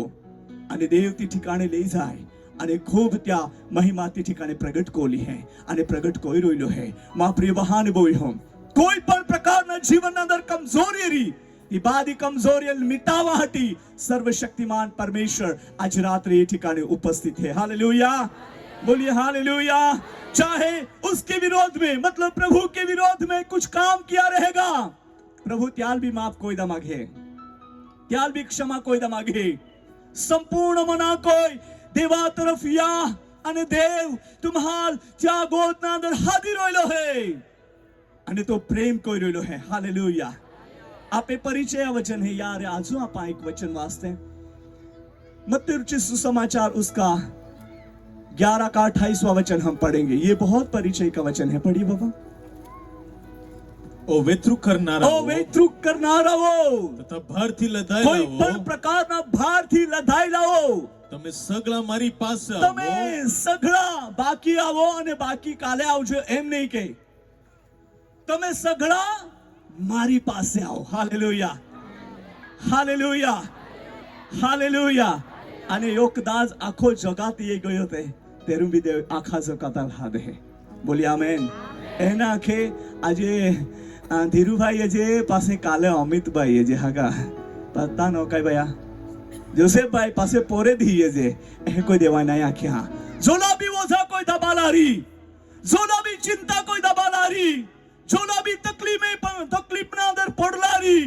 અને देव ती ठिकाणे लई जाय અને खूब त्या महिमा ती ठिकाणे प्रगट कोली है અને प्रगट कोई रोयलो है। मां प्रिय बहाने बोई हम कोई पण प्रकारना जीवन अंदर कमजोरी री ती बादी कमजोरी मिटावा हटी सर्वशक्तिमान परमेश्वर आज रात्रि ये ठिकाणे उपस्थित है। हालेलुया। बोलिए हालेलुया। चाहे उसके विरोध में मतलब प्रभु के विरोध में कुछ काम किया रहेगा प्रभु त्याल भी माफ कोई दा मागे, त्याल भी क्षमा कोई दा मागे, संपूर्ण मना कोई देवा तरफ या અને દેવ तुम्हार त्या गोदना अंदर हादी रोयलो है અને तो प्रेम कोई रोयलो है। हालेलुया। आपे परिचय वचन है यार आजू आप एक वचन वास्ते मत्ती रचित सुसमाचार उसका 11 का 28वां वचन हम पढ़ेंगे। ये बहुत परिचय का वचन है। पढ़िए बाबा। ओ वेत्रुक करनाराओ तथा भारથી લદાયેલાઓ કોઈ પણ પ્રકારના ભારથી લદાયેલાઓ તમે સગળા મારી પાસે આવો, તમે સગળા બાકી આવો અને બાકી કાલે આવજો એમ નહીં કે તમે સગળા મારી પાસે આવો। હાલેલુયા। હાલેલુયા। હાલેલુયા। અને યોગદાસ આખો જગાતી એ ગયો તે તેરું બી આખા જગત હાદે। બોલી આમેન। એના કે આજે ધીરુભાઈ જે પાસે કાલે અમિતભાઈ જે હાગા પતા નો કઈ ભયા જોસેફભાઈ પાસે પોરે ધી જે એ કોઈ દેવા નહીં આખ્યા જોલા બી ઓઝા કોઈ દબાલારી જોલા બી ચિંતા કોઈ દબાલારી જોલા બી તકલીફ ના અંદર પડલારી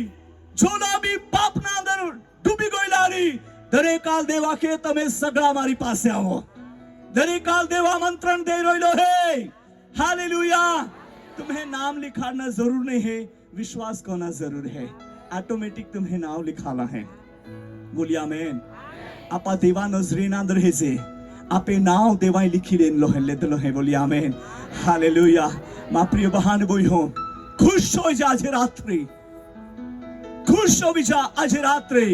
જોલા બી પાપ ના અંદર ડૂબી ગયેલારી દરેક કાલ દેવા કે તમે સગળા મારી પાસે આવો દરેક કાલ દેવા મંત્રણ દે રહ્યો હે हालेलुया तुम्हें नाम लिखाना जरूर नहीं है विश्वास करना जरूर है ऑटोमेटिक तुम्हें नाम लिखाना है बोलिए आमेन आपा देवा नजरीना अंदर है जे आपे नाम देवाई लिखी देन लो है ले दलो है बोलिए आमेन हालेलुया मां प्रिय बहन बोई हो खुश हो जा आज रात्रि खुश हो जा आज रात्रि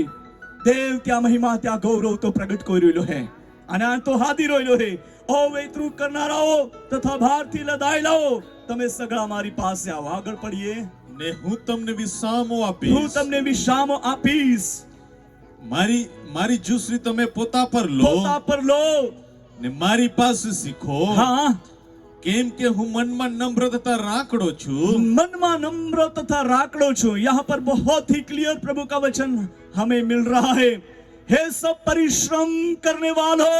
देव त्या महिमा त्या गौरव तो प्रगट कोई રહ્યો है અને આ તો હાદી રહ્યો है ઓ વેતરું કરનારાઓ તથા ભારથી લદાયેલાઓ તમે સગળા મારી પાસે આવો આગળ પડીએ ને હું તમને વિશ્રામો આપીશ હું તમને વિશ્રામો આપીશ મારી જુસરી તમે પોતા પર લો ને મારી પાસે શીખો હા કેમ કે હું મનમાં નમ્ર તથા રાકડો છું મનમાં નમ્ર તથા રાકડો છું यहाँ पर बहुत ही क्लियर प्रभु का वचन हमें मिल रहा है हे सब परिश्रम करने वालों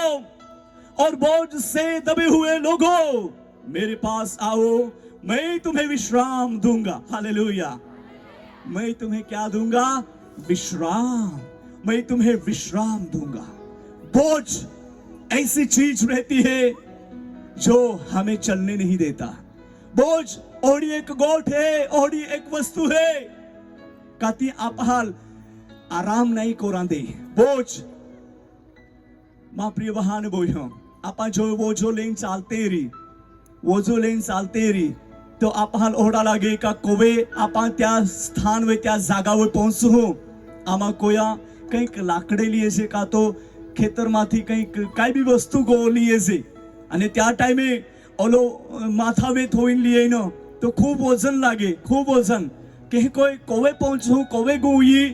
और बोझ से दबे हुए लोगों मेरे पास आओ मैं तुम्हें विश्राम दूंगा हालेलुया मैं तुम्हें क्या दूंगा विश्राम मैं तुम्हें विश्राम दूंगा बोझ ऐसी चीज रहती है जो हमें चलने नहीं देता बोझ ओडी एक गोठ है ओडी एक वस्तु है काती आपहाल आराम नहीं कोरांदे बोझ मां प्रिय बहाने बोयो आपा जो वो जो लेन चालते री तो आपहाल ओढा लागे का कोवे आपा त्या स्थान वे त्या जागा वे पહોંચું આમાં કોયા કંઈક લાકડે લીએ છે કા તો ખેતરમાંથી કંઈક કાઈ બી વસ્તુ ગો લીએ છે અને त्या ટાઈમે ઓલો માથાવે થોઈને લીએ ન તો ખૂબ વજન લાગે ખૂબ વજન કે કોઈ કોવે પહોંચું કોવે ગોઈ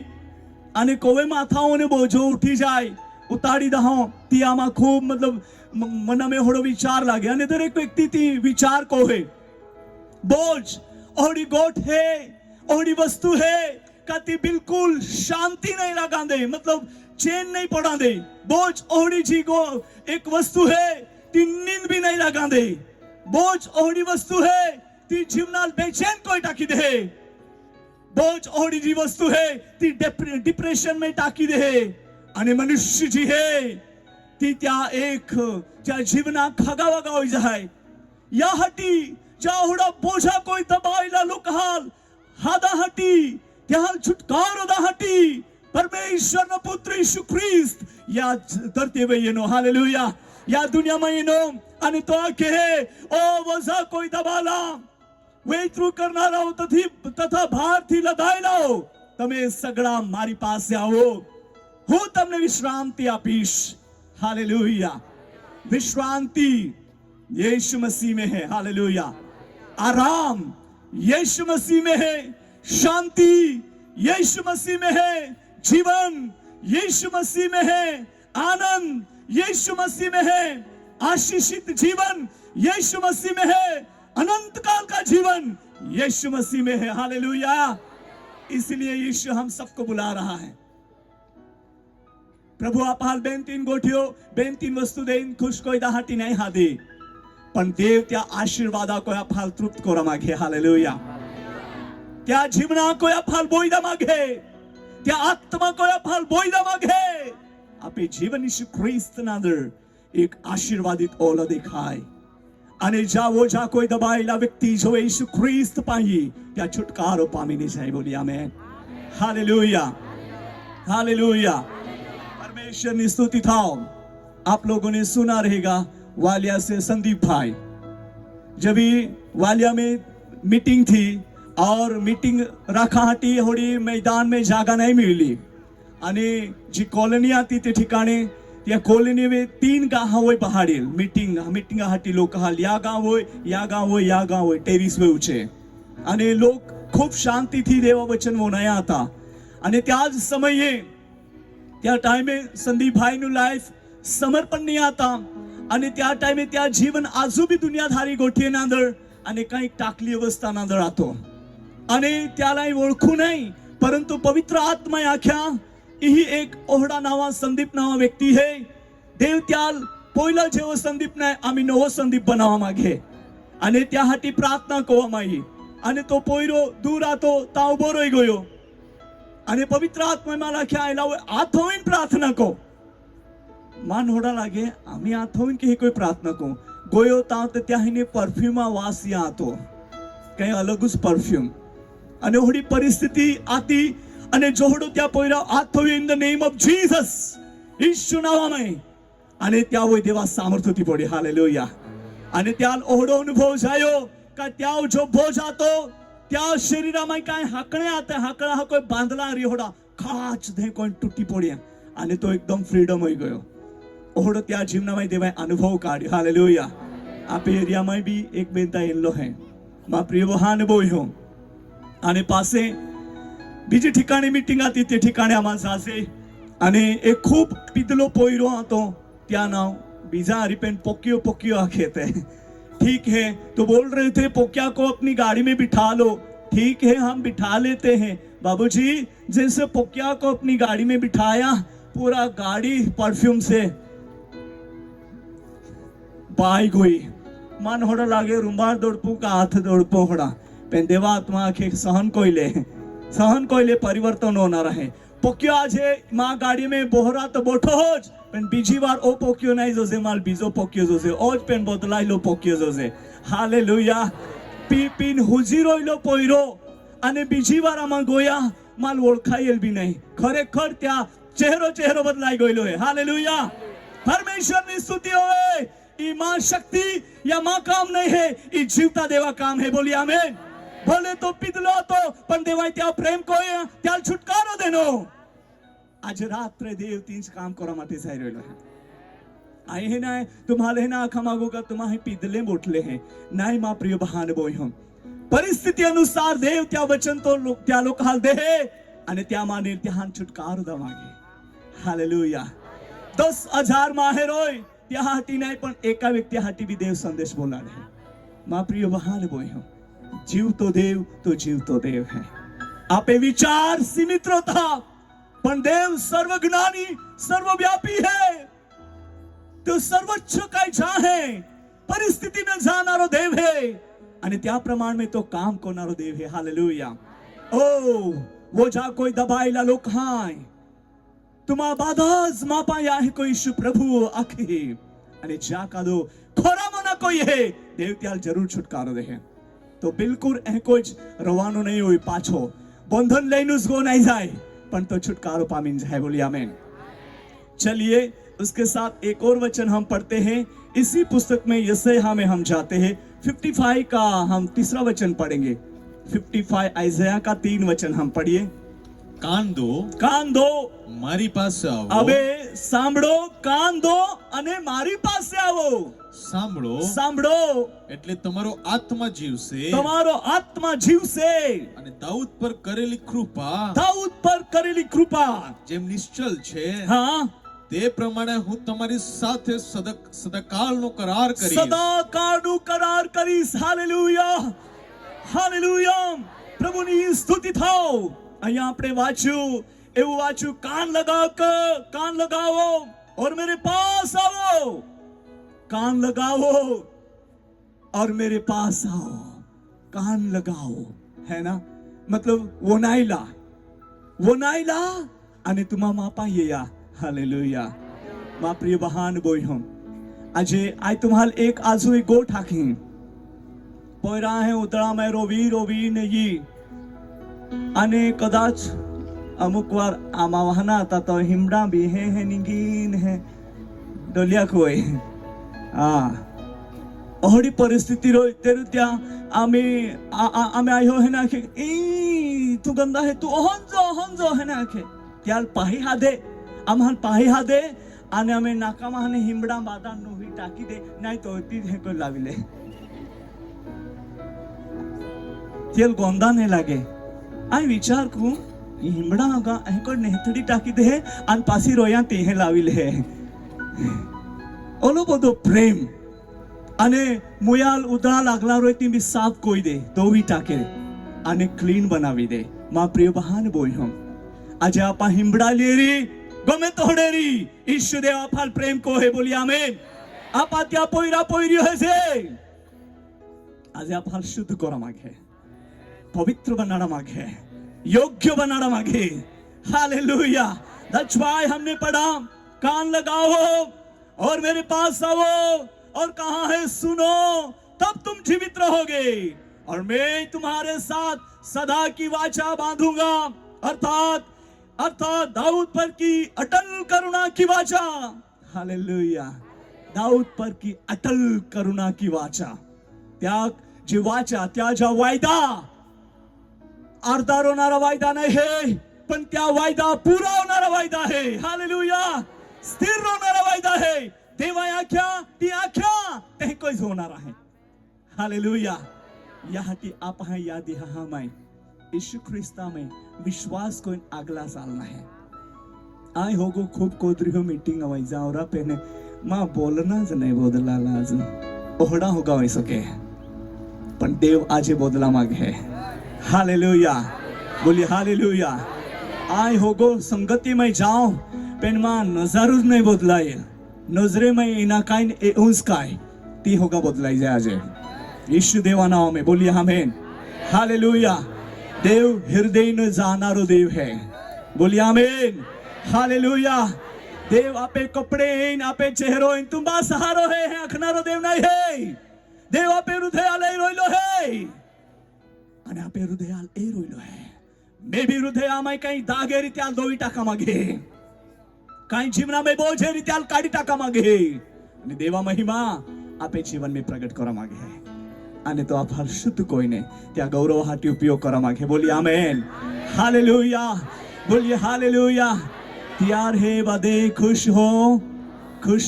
અને કોવે માથાઓને બોજો ઉઠી જાય ઉતાડી દહો તિયામાં ખૂબ मतलब મનમાં હોડો વિચાર લાગે અને દરેક વ્યક્તિ તી વિચાર કોહે બોજ ઓડી ગોઠ है ओडी वस्तु है काती बिल्कुल शांति नहीं लगा दे मतलब चैन नहीं पड़ा दे बोझ ओडी जी को एक वस्तु है ती नींद भी नहीं लगा दे बोझ ओडी वस्तु है ती जीवनाल बेचैन कोई टाकी दे बोझ ओडी जी वस्तु है ती डिप्रेशन में टाकी दे અને મનુષ્ય जी है ती त्या एक ज्या जीवना खगावगा होई जाय या हटी ज्या होडा बोझा कोई दबायला लोकहाल हादा हटी त्या छुटकारो दा हटी परमेश्वर न पुत्र यीशु ख्रिस्त या धरती पे येनो हालेलुया या दुनिया में येनो અને તો કે ઓ વજા કોઈ દબાલા વેતરું કરનારાઓ તથા ભારથી લદાયેલાઓ તમે સગળા મારી પાસે આવો હું તમને વિશ્રાંતિ આપીશ हालेलुया विश्रांति यीशु मसीह में है हालेलुया आराम यीशु मसीह में है शांति यीशु मसीह में है जीवन यीशु मसीह में है आनंद यीशु मसीह में है आशीषित जीवन यीशु मसीह में है अनंत काल का जीवन यीशु मसीह में है हालेलुया इसलिए यीशु हम सबको बुला रहा है प्रभु आप हाल बेनतीन गोठियो बेनतीन वस्तु देन खुश कोई दाहटी नहीं हादी पण देव त्या आशीर्वादा को आप हाल तृप्त कोरा मागे हालेलुया त्या जीवना को आप हाल बोईदा मागे त्या आत्मा को आप हाल बोईदा मागे आपे जीवन यीशु ख्रिस्त नादर एक आशीर्वादित ओला देखाय અને જાવો જા કોઈ દબાયેલા વ્યક્તિ જો యేసు ખ્રિસ્ત પાઈ ત્યાં છુટકારો પામીને જાય બોલી આમેન हालेलुया हालेलुया परमेश्वर की स्तुति थाओ आप लोगों ने सुना रहेगा वालिया से संदीप भाई जब वालिया में मीटिंग थी और मीटिंग रखा हटी होड़ी मैदान में जागा नहीं मिली અને जी कॉलोनी आती ते ठिकाणे त्या कॉलोनी में 3 गाव होय पहाड़ी मीटिंग हाटी लोक हाल या गाव होय टेरिस वे उचे અને लोक खूब शांति थी देवा वचन मोनाया था અને त्या જ સમયે त्या टाइमे संदीप भाई નું લાઈફ સમર્પણ ની હતા અને त्या टाइमे त्या जीवन आजू भी दुनियाधारी गोठीना અંદર અને કંઈક टाकली अवस्था ના અંદર હતો અને त्यालाही ओळखू नाही, परंतु पवित्र आत्मा आख्या ही एक ओहडा नावा संदीप नावा व्यक्ती है. देव त्याल पहिला जेव संदीप नाही आम्ही नवो संदीप बनावा मागे आणि त्या हाटी प्रार्थना कोवा माई आणि तो पोयरो दूर आतो ता उभो रही गयो आणि पवित्र आत्मा मला ख्याला आत होईन प्रार्थना को मान होडा लागे आम्ही आत होईन की हे कोई प्रार्थना को गोयो ता ते त्याहीने परफ्यूमा वास या आतो काही अलगच परफ्यूम અને હોડી પરિસ્થિતિ આતી અને જોહડો ત્યાં પોયરા આત હોઈ in the name of Jesus Isu નામમાં અને ત્યાં હોય દેવા સામર્થ્યથી પડી હાલેલુયા અને ત્યાં ઓહડો અનુભવ જાયો કે ત્યાં જો ભોજ આતો ત્યાં શરીરમાં કાંઈ હાકણે આતે હાકડા હા કોઈ બાંધલા રીહોડા ખાચ દે કોઈ તૂટી પડ્યા અને તો એકદમ ફ્રીડમ હોઈ ગયો ઓહડો ત્યાં જીવનામાં દેવાય અનુભવ કાઢ્યો હાલેલુયા આપે એરિયામાં બી એક બેનતા એલો હે માં પ્રિય વહાન બોયો અને પાસે બીજી ઠિકાણે મીટિંગ હતી તે ઠિકાણે આમાં જાશે અને એ ખૂબ પીધલો પોયરો હતો ત્યાંના બીજા હરીપેન પોક્યો આખેતે ठीक है तो बोल रहे थे पोक्या को अपनी गाड़ी में बिठा लो. ठीक है हम बिठा लेते हैं बाबूजी. जैसे पोक्या को अपनी गाड़ी में बिठाया पूरा गाड़ी परफ्यूम से बाई गई मन होड़ा लागे रुमार दौड़पू का हाथ दौड़पो होड़ा पेन देवा आत्मा आखे सहन कोयले परिवर्तन होना रहे. पोक्यो आज माँ गाड़ी में बोहरा तो बोठो होज पेन बीजी बार ओ पोक्यो नहीं जोसे माल बीजो पोक्यो जोसे ओज पेन बदलाई लो पोक्यो जोसे हालेलुया. पीन हुजी रोइलो पोयरो અને બીજી વાર આમાં ગોયા માલ ઓળખાયેલ બી નહીં ખરેખર ત્યાં ચહેરો બદલાઈ ગયેલો હે હાલેલુયા. પરમેશ્વરની સ્તુતિ હોવે. ई मां शक्ति या मां काम नहीं है, ई जीवता देवा काम है. बोलिए आमेन. भले तो पिदलो तो पण देवाय त्या प्रेम को त्या छुटकारो देनो. आज रात्र देव तीन काम करा माटे जाई रहेलो है. आए है ना तुम्हारे ना आखा मागोगा तुम्हारे पिदले बोटले हैं नाही मा प्रिय बहान बोय हम परिस्थिति अनुसार देव त्या वचन तो त्या लोक हाल दे आणि त्या माने त्या छुटकारो दा मागे हालेलुया. 10,000 माहेर होय त्या हाटी नाही पण एका व्यक्ती हाटी भी देव संदेश बोलाडे. मा प्रिय बहान बोय हम जीव तो देव है. आपे विचार सीमित रहता पण देव सर्वज्ञानी सर्वव्यापी है. तो सर्वोच्च काय जा है परिस्थिति में जानारो देव है आणि त्या प्रमाण में तो काम करणारो देव है हालेलुया. ओ वो जा कोई दबाईला लोक हाय तुम्हा बादाज मापा या है कोई ईशु प्रभु आखे અને જ્યાં કાદો ખોરામાં કોઈ હે દેવ ત્યાં જરૂર છુટકારો દે. તો બિલકુલ એકો જ રવાનો નહીં હોય પાછો બંધન લઈને જ ગો નહીં જાય પણ તો છુટકારો પામીને જાય. બોલી આમેન. चलिए उसके साथ एक और वचन हम पढ़ते हैं इसी पुस्तक में यशायाह में हम जाते हैं 55 का हम तीसरा वचन पढ़ेंगे. 55 आइज़ाया का 3 वचन हम पढ़िए. કાન દો મારી પાસે આવો. હવે સાંભળો કાન દો અને મારી પાસે આવો. સાંભળો એટલે તમારો આત્મા જીવશે અને દાઉદ પર કરેલી કૃપા જેમ નિશ્ચલ છે હા તે પ્રમાણે હું તમારી સાથે સદાકાળનો કરાર કરીશ. હાલેલુયા. પ્રભુની સ્તુતિ થાઓ. અહીંયા આપણે વાંચ્યું એવું વાંચ્યું કાન લગાવો और मेरे पास आओ. कान लगाओ और मेरे पास आओ. कान लगाओ है ना मतलब वो नाईला અને तुम्हा मापा येया हालेलुया. मा प्रिय बहान बोय हम આજે આય तुम्हाला एक आजू एक गोठ हाकी પોયરા હે ઉતળા મે રોવી ને ઈ અને કદાચ અમુક વાર આમાં વાહના હતા તો હિમડા બી હે નીગીન હે ડોલિયા કોઈ હા ઓહડી પરિસ્થિતિ રોય તેરુ ત્યાં આમે આયો હે નાખે ઈ તું ગંદા હે તું હંજો હે નાખે ત્યાર પાહી હાદે આમાં પાહી હાદે અને અમે નાકામાં અને હિમડા બાદા નોહી ટાકી દે નહીં તો તી હે કોઈ લાવી લે તેલ ગોંદા ને લાગે. આ વિચાર કું હિમડા કા એકો નેથડી ટાકી દે અને પાછી રોયા તે લાવી લે. ઓલો બધો પ્રેમ અને મુયાલ ઉદળા લાગલા રોય તી બી સાફ કોઈ દે તો બી ટાકે આને ક્લીન બનાવી દે. માં પ્રિય બહાન બોય હમ આજે આપા હિંબડા લેરી ગમે તોડેરી ઈશ્વર દેવ આફાલ પ્રેમ કો હે બોલી આમેન. આપા ત્યાં પોયરા પોયરીઓ હશે આજે આફાલ શુદ્ધ કોરા માગે, पवित्र बनाना मांगे, योग्य बनाना मांगे. हालेलुया. That's why हमने पढ़ा कान लगाओ और मेरे पास आओ और कहा है सुनो तब तुम जीवित रहोगे और मैं तुम्हारे साथ सदा की वाचा बांधूंगा. अर्थात दाऊद पर की अटल करुणा की वाचा. हालेलुया. दाऊद पर की अटल करुणा की वाचा. त्या जी वाचा त्या जा वायदा अर्धा होणारा वायदा नाही है पण त्या वायदा पूरा होणारा वायदा है. हालेलुया. स्थिर होणारा वायदा है. देवा आख्या ती आख्या ते कोईच होणार आहे. हालेलुया. यासाठी आपण याद हा माय यीशु ख्रिस्ता में विश्वास कोई अगला चालना है. आय होगो खूप कोतरी हो मीटिंग अवाई जावरा पेने मां बोलनाच नाही बदलाला अजून ओहडा होगा होई सके पण देव आजे बदला मागे. हालेलुया. बोलिए हालेलुया. आय होगो संगति में जाओ पेन मां नजर नहीं बदलाए नजरे में इना काइन एउंस काय ती होगा बदलाई जाए आजे यीशु देवा नाम में. बोलिए आमेन. हालेलुया. देव हृदय न जानारो देव है. बोलिए आमेन. हालेलुया. देव आपे कपडे हैं आपे चेहरो हैं तुम्बा सहारो है अखनारो देव नहीं है. देव आपे हृदय आले रोइलो है અને આપે હૃદયાલ એ રોઈલો હે. મે બી હૃદયામાં કઈ દાગે રીત્યાલ દોવી ટાકા માગે કઈ જીવનામાં બોજે રીત્યાલ કાઢી ટાકા માગે અને દેવા મહિમા આપે જીવન में प्रकट કરવા માગે અને તો આપ શુદ્ધ કોઈને ત્યાં ગૌરવ હાટી ઉપયોગ કરવા માગે. બોલી આમેન. हालेलुया. बोलिए हालेलुया. तैयार है बदे खुश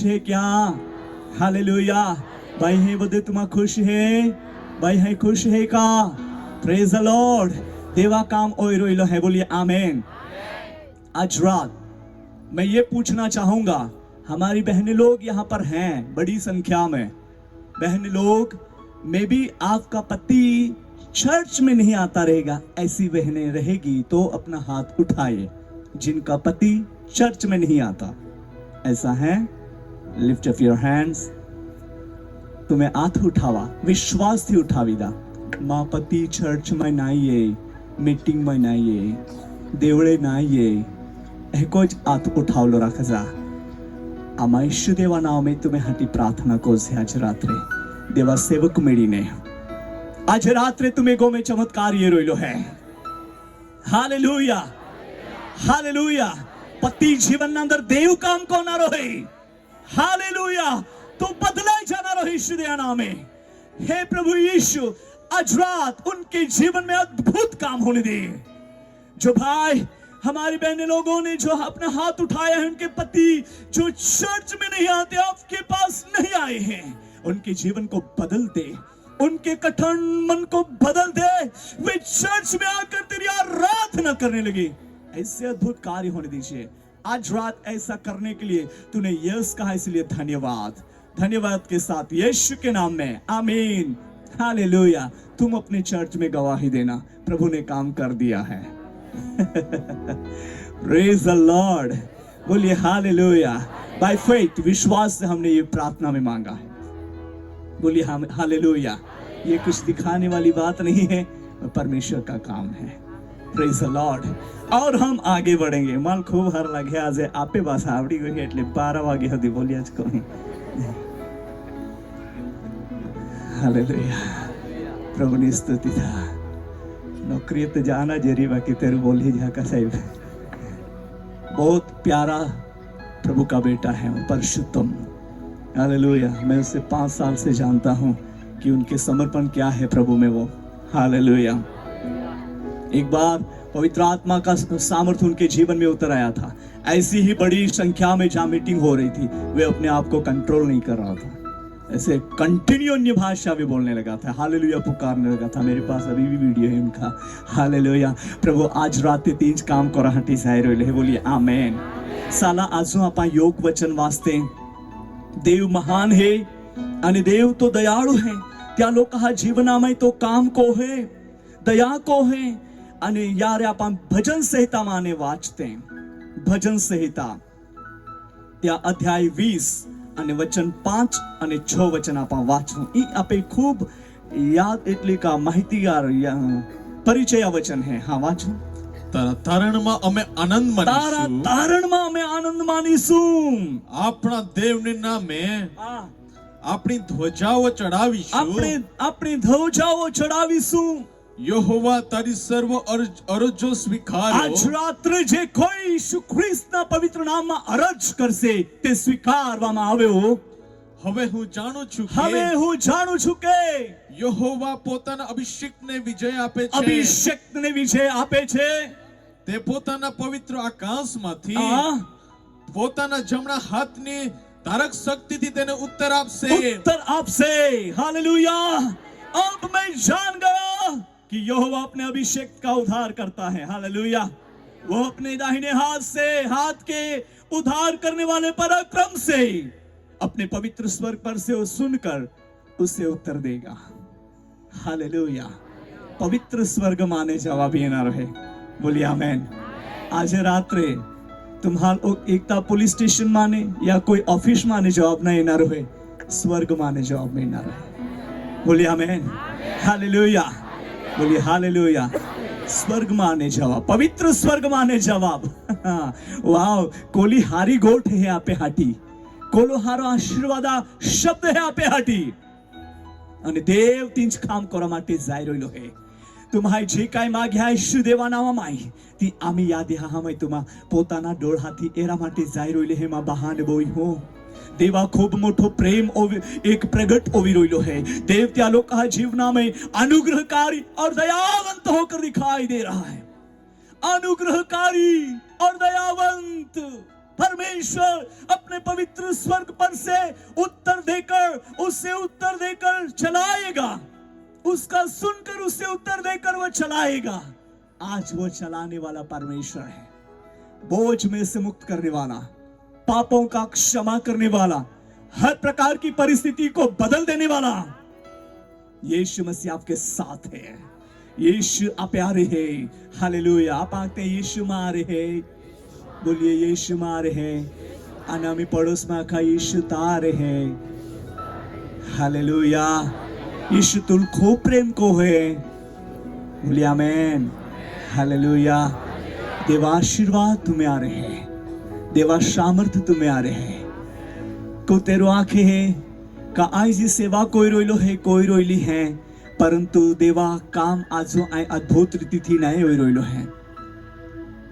है क्या. हालेलुया. भाई है बदे तुम खुश है भाई है खुश है का. Praise the Lord. देवा काम ओय रोइलो है. बोलिए आमेन. आज रात मैं ये पूछना चाहूंगा हमारी बहनें लोग यहाँ पर हैं बड़ी संख्या में. बहन लोग में भी आपका पति चर्च में नहीं आता रहेगा ऐसी बहनें रहेगी तो अपना हाथ उठाए जिनका पति चर्च में नहीं आता. ऐसा है. Lift up your hands. तुम्हें हाथ उठावा विश्वास थी उठावी दा. माँ पति चर्च में नाहीये मीटिंग में नाहीये देवळे नाहीये हेको ज हाथ उठावलो राखजा. आमा ईश्वर देवा नाव में तुम्हें हाटी प्रार्थना कोसे आज रात्रे देवा सेवक मेळीने आज रात्रे तुम्हें गो में चमत्कार ये रोइलो है. हालेलुया. हालेलुया. पति जीवन अंदर देव काम कोनारो है. हालेलुया. तो बदलाई जानारो ईश्वर देवा नाव में. हे प्रभु यीशु आज रात उनके जीवन में अद्भुत काम होने दे. जो भाई हमारी बहने लोगों ने जो अपना हाथ उठाया है उनके पति जो चर्च में नहीं आते आपके पास नहीं आए हैं उनके जीवन को बदल दे. उनके कठिन मन को बदल दे. वे चर्च में आकर तेरी आराधना करने लगे. ऐसे अद्भुत कार्य होने दीजिए. आज रात ऐसा करने के लिए तूने यस कहा इसलिए धन्यवाद. धन्यवाद के साथ यीशु के नाम में आमीन. हालेलुया. तुम अपने चर्च में गवाही देना प्रभु ने काम कर दिया है. Praise the Lord. बोलिए हालेलुया. बाय फेथ विश्वास से हमने ये प्रार्थना में मांगा है. बोलिए हालेलुया. ये कुछ दिखाने वाली बात नहीं है परमेश्वर का काम है. Praise the Lord. और हम आगे बढ़ेंगे. मन खूब हर लगे आज आपे बस आवड़ी गई એટલે 12 વાગે સુધી બોલ્યા જ કોઈ. हालेलुया. प्रभु ने स्तुति था. नौकरी तो जाना जरी बाकी तेरे बोली जाका साहिब बहुत प्यारा प्रभु का बेटा है परशुत्तम. हालेलुया. मैं उसे 5 साल से जानता हूँ कि उनके समर्पण क्या है प्रभु में वो. हालेलुया. एक बार पवित्र आत्मा का सामर्थ्य उनके जीवन में उतर आया था. ऐसी ही बड़ी संख्या में जहाँ मीटिंग हो रही थी वे अपने आप को कंट्रोल नहीं कर रहा था. ऐसे कंटिन्यू अन्य भाषा भी बोलने लगा था. हालेलुया पुकारने लगा था. मेरे पास अभी भी वीडियो है उनका. हालेलुया. प्रभु आज रात तीन काम कराहटी जाहिर होले. बोलिए आमेन. साला आजू आपा योग वचन वाचते. देव महान है आणि देव तो दयाळू है. त्या लोक हा जीवनामय तो काम को है. दया को है અને યારે આપણે ભજન સંહિતામાં આને વાંચતે ભજન સંહિતા ત્યાં અધ્યાય 20 અને વચન 5 અને 6 વચન આપણે વાંચવું ઈ આપે ખૂબ યાદ એટલે કા માહિતીગાર પરિચય વચન હે હા વાંચો તારા તારણમાં અમે આનંદ તારા માનીશું તારણમાં અમે આનંદ માનીશું આપણા દેવને નામે આ આપણી ધ્વજાઓ ચડાવીશું આપણે આપણી ધ્વજાઓ ચડાવીશું યહોવા તારી સર્વ અરજો સ્વીકારો આજ રાત્રે જે કોઈ ઈસુ ખ્રિસ્તના પવિત્ર નામમાં અરજ કરશે તે સ્વીકારવામાં આવ્યો હવે હું જાણું છું હવે કે હું જાણું છું કે યહોવા પોતાના અભિષેકને વિજય આપે છે અભિષેકને વિજય આપે છે તે પોતાના પવિત્ર આકાશમાંથી આ પોતાના જમણા હાથની તારક શક્તિથી તેને ઉત્તર આપશે उत्तर आपसे हालेलुया अब मैं जान गया कि यहोवा अपने अभिषेक का उद्धार करता है हालेलुया वो अपने दाहिने हाथ से हाथ के उद्धार करने वाले पराक्रम से अपने पवित्र स्वर पर से वो सुनकर उसे उत्तर देगा हालेलुया पवित्र स्वर्ग माने जवाब ये ना रहे बोलिए आमेन आज रात्रे तुम्हारा एकता पुलिस स्टेशन माने या कोई ऑफिस माने जवाब नहीं ना रहे स्वर्ग माने जवाब में ना रहे बोलिए आमेन हालेलुया बोलिए हालेलुया स्वर्ग माने जवाब पवित्र स्वर्ग माने जवाब वाह कोली हारी गोठ है आपे हाटी कोलो हारो आशीर्वादा शब्द है आपे हाटी અને દેવ તીંજ કામ કરવા માટે જાય રહ્યો હે तुम्हारी जे काय माग्या ઈશુ દેવા નામમાં ती आम्ही या देहामध्ये तुम्हा पोताना डोळाથી એરા માટે જાય રહ્યો હે માં બહાને બોઈ हो देवा खूब मोठो प्रेम एक प्रगट होवी रहिलो है देव त्या लोका जीवना में अनुग्रहकारी और दयावंत होकर दिखाई दे रहा है अनुग्रहकारी और दयावंत परमेश्वर अपने पवित्र स्वर्ग पर से उत्तर देकर चलाएगा उसका सुनकर उसे उत्तर देकर वो चलाएगा आज वो चलाने वाला परमेश्वर है बोझ में से मुक्त करने वाला पापों का क्षमा करने वाला हर प्रकार की परिस्थिति को बदल देने वाला यीशु मसीह आपके साथ है यीशु आप आ रहे हैं हालेलुया आप आते यीशु में आ रहे हैं बोलिए यीशु में आ रहे हैं अनामी पड़ोस में आखा यीशु तार है हालेलुया यीशु तुल खूब प्रेम को है बोलिए आमेन हालेलुया देवा आशीर्वाद तुम्हें आ रहे हैं देवा सामर्थ्य तुम्हें आ रहे हैं को तेरो आंखें है का आई जी सेवा कोई रोइलो है कोई रोइली है परंतु देवा काम आजो आई अद्भुत रीति थी नहीं होई रोइलो है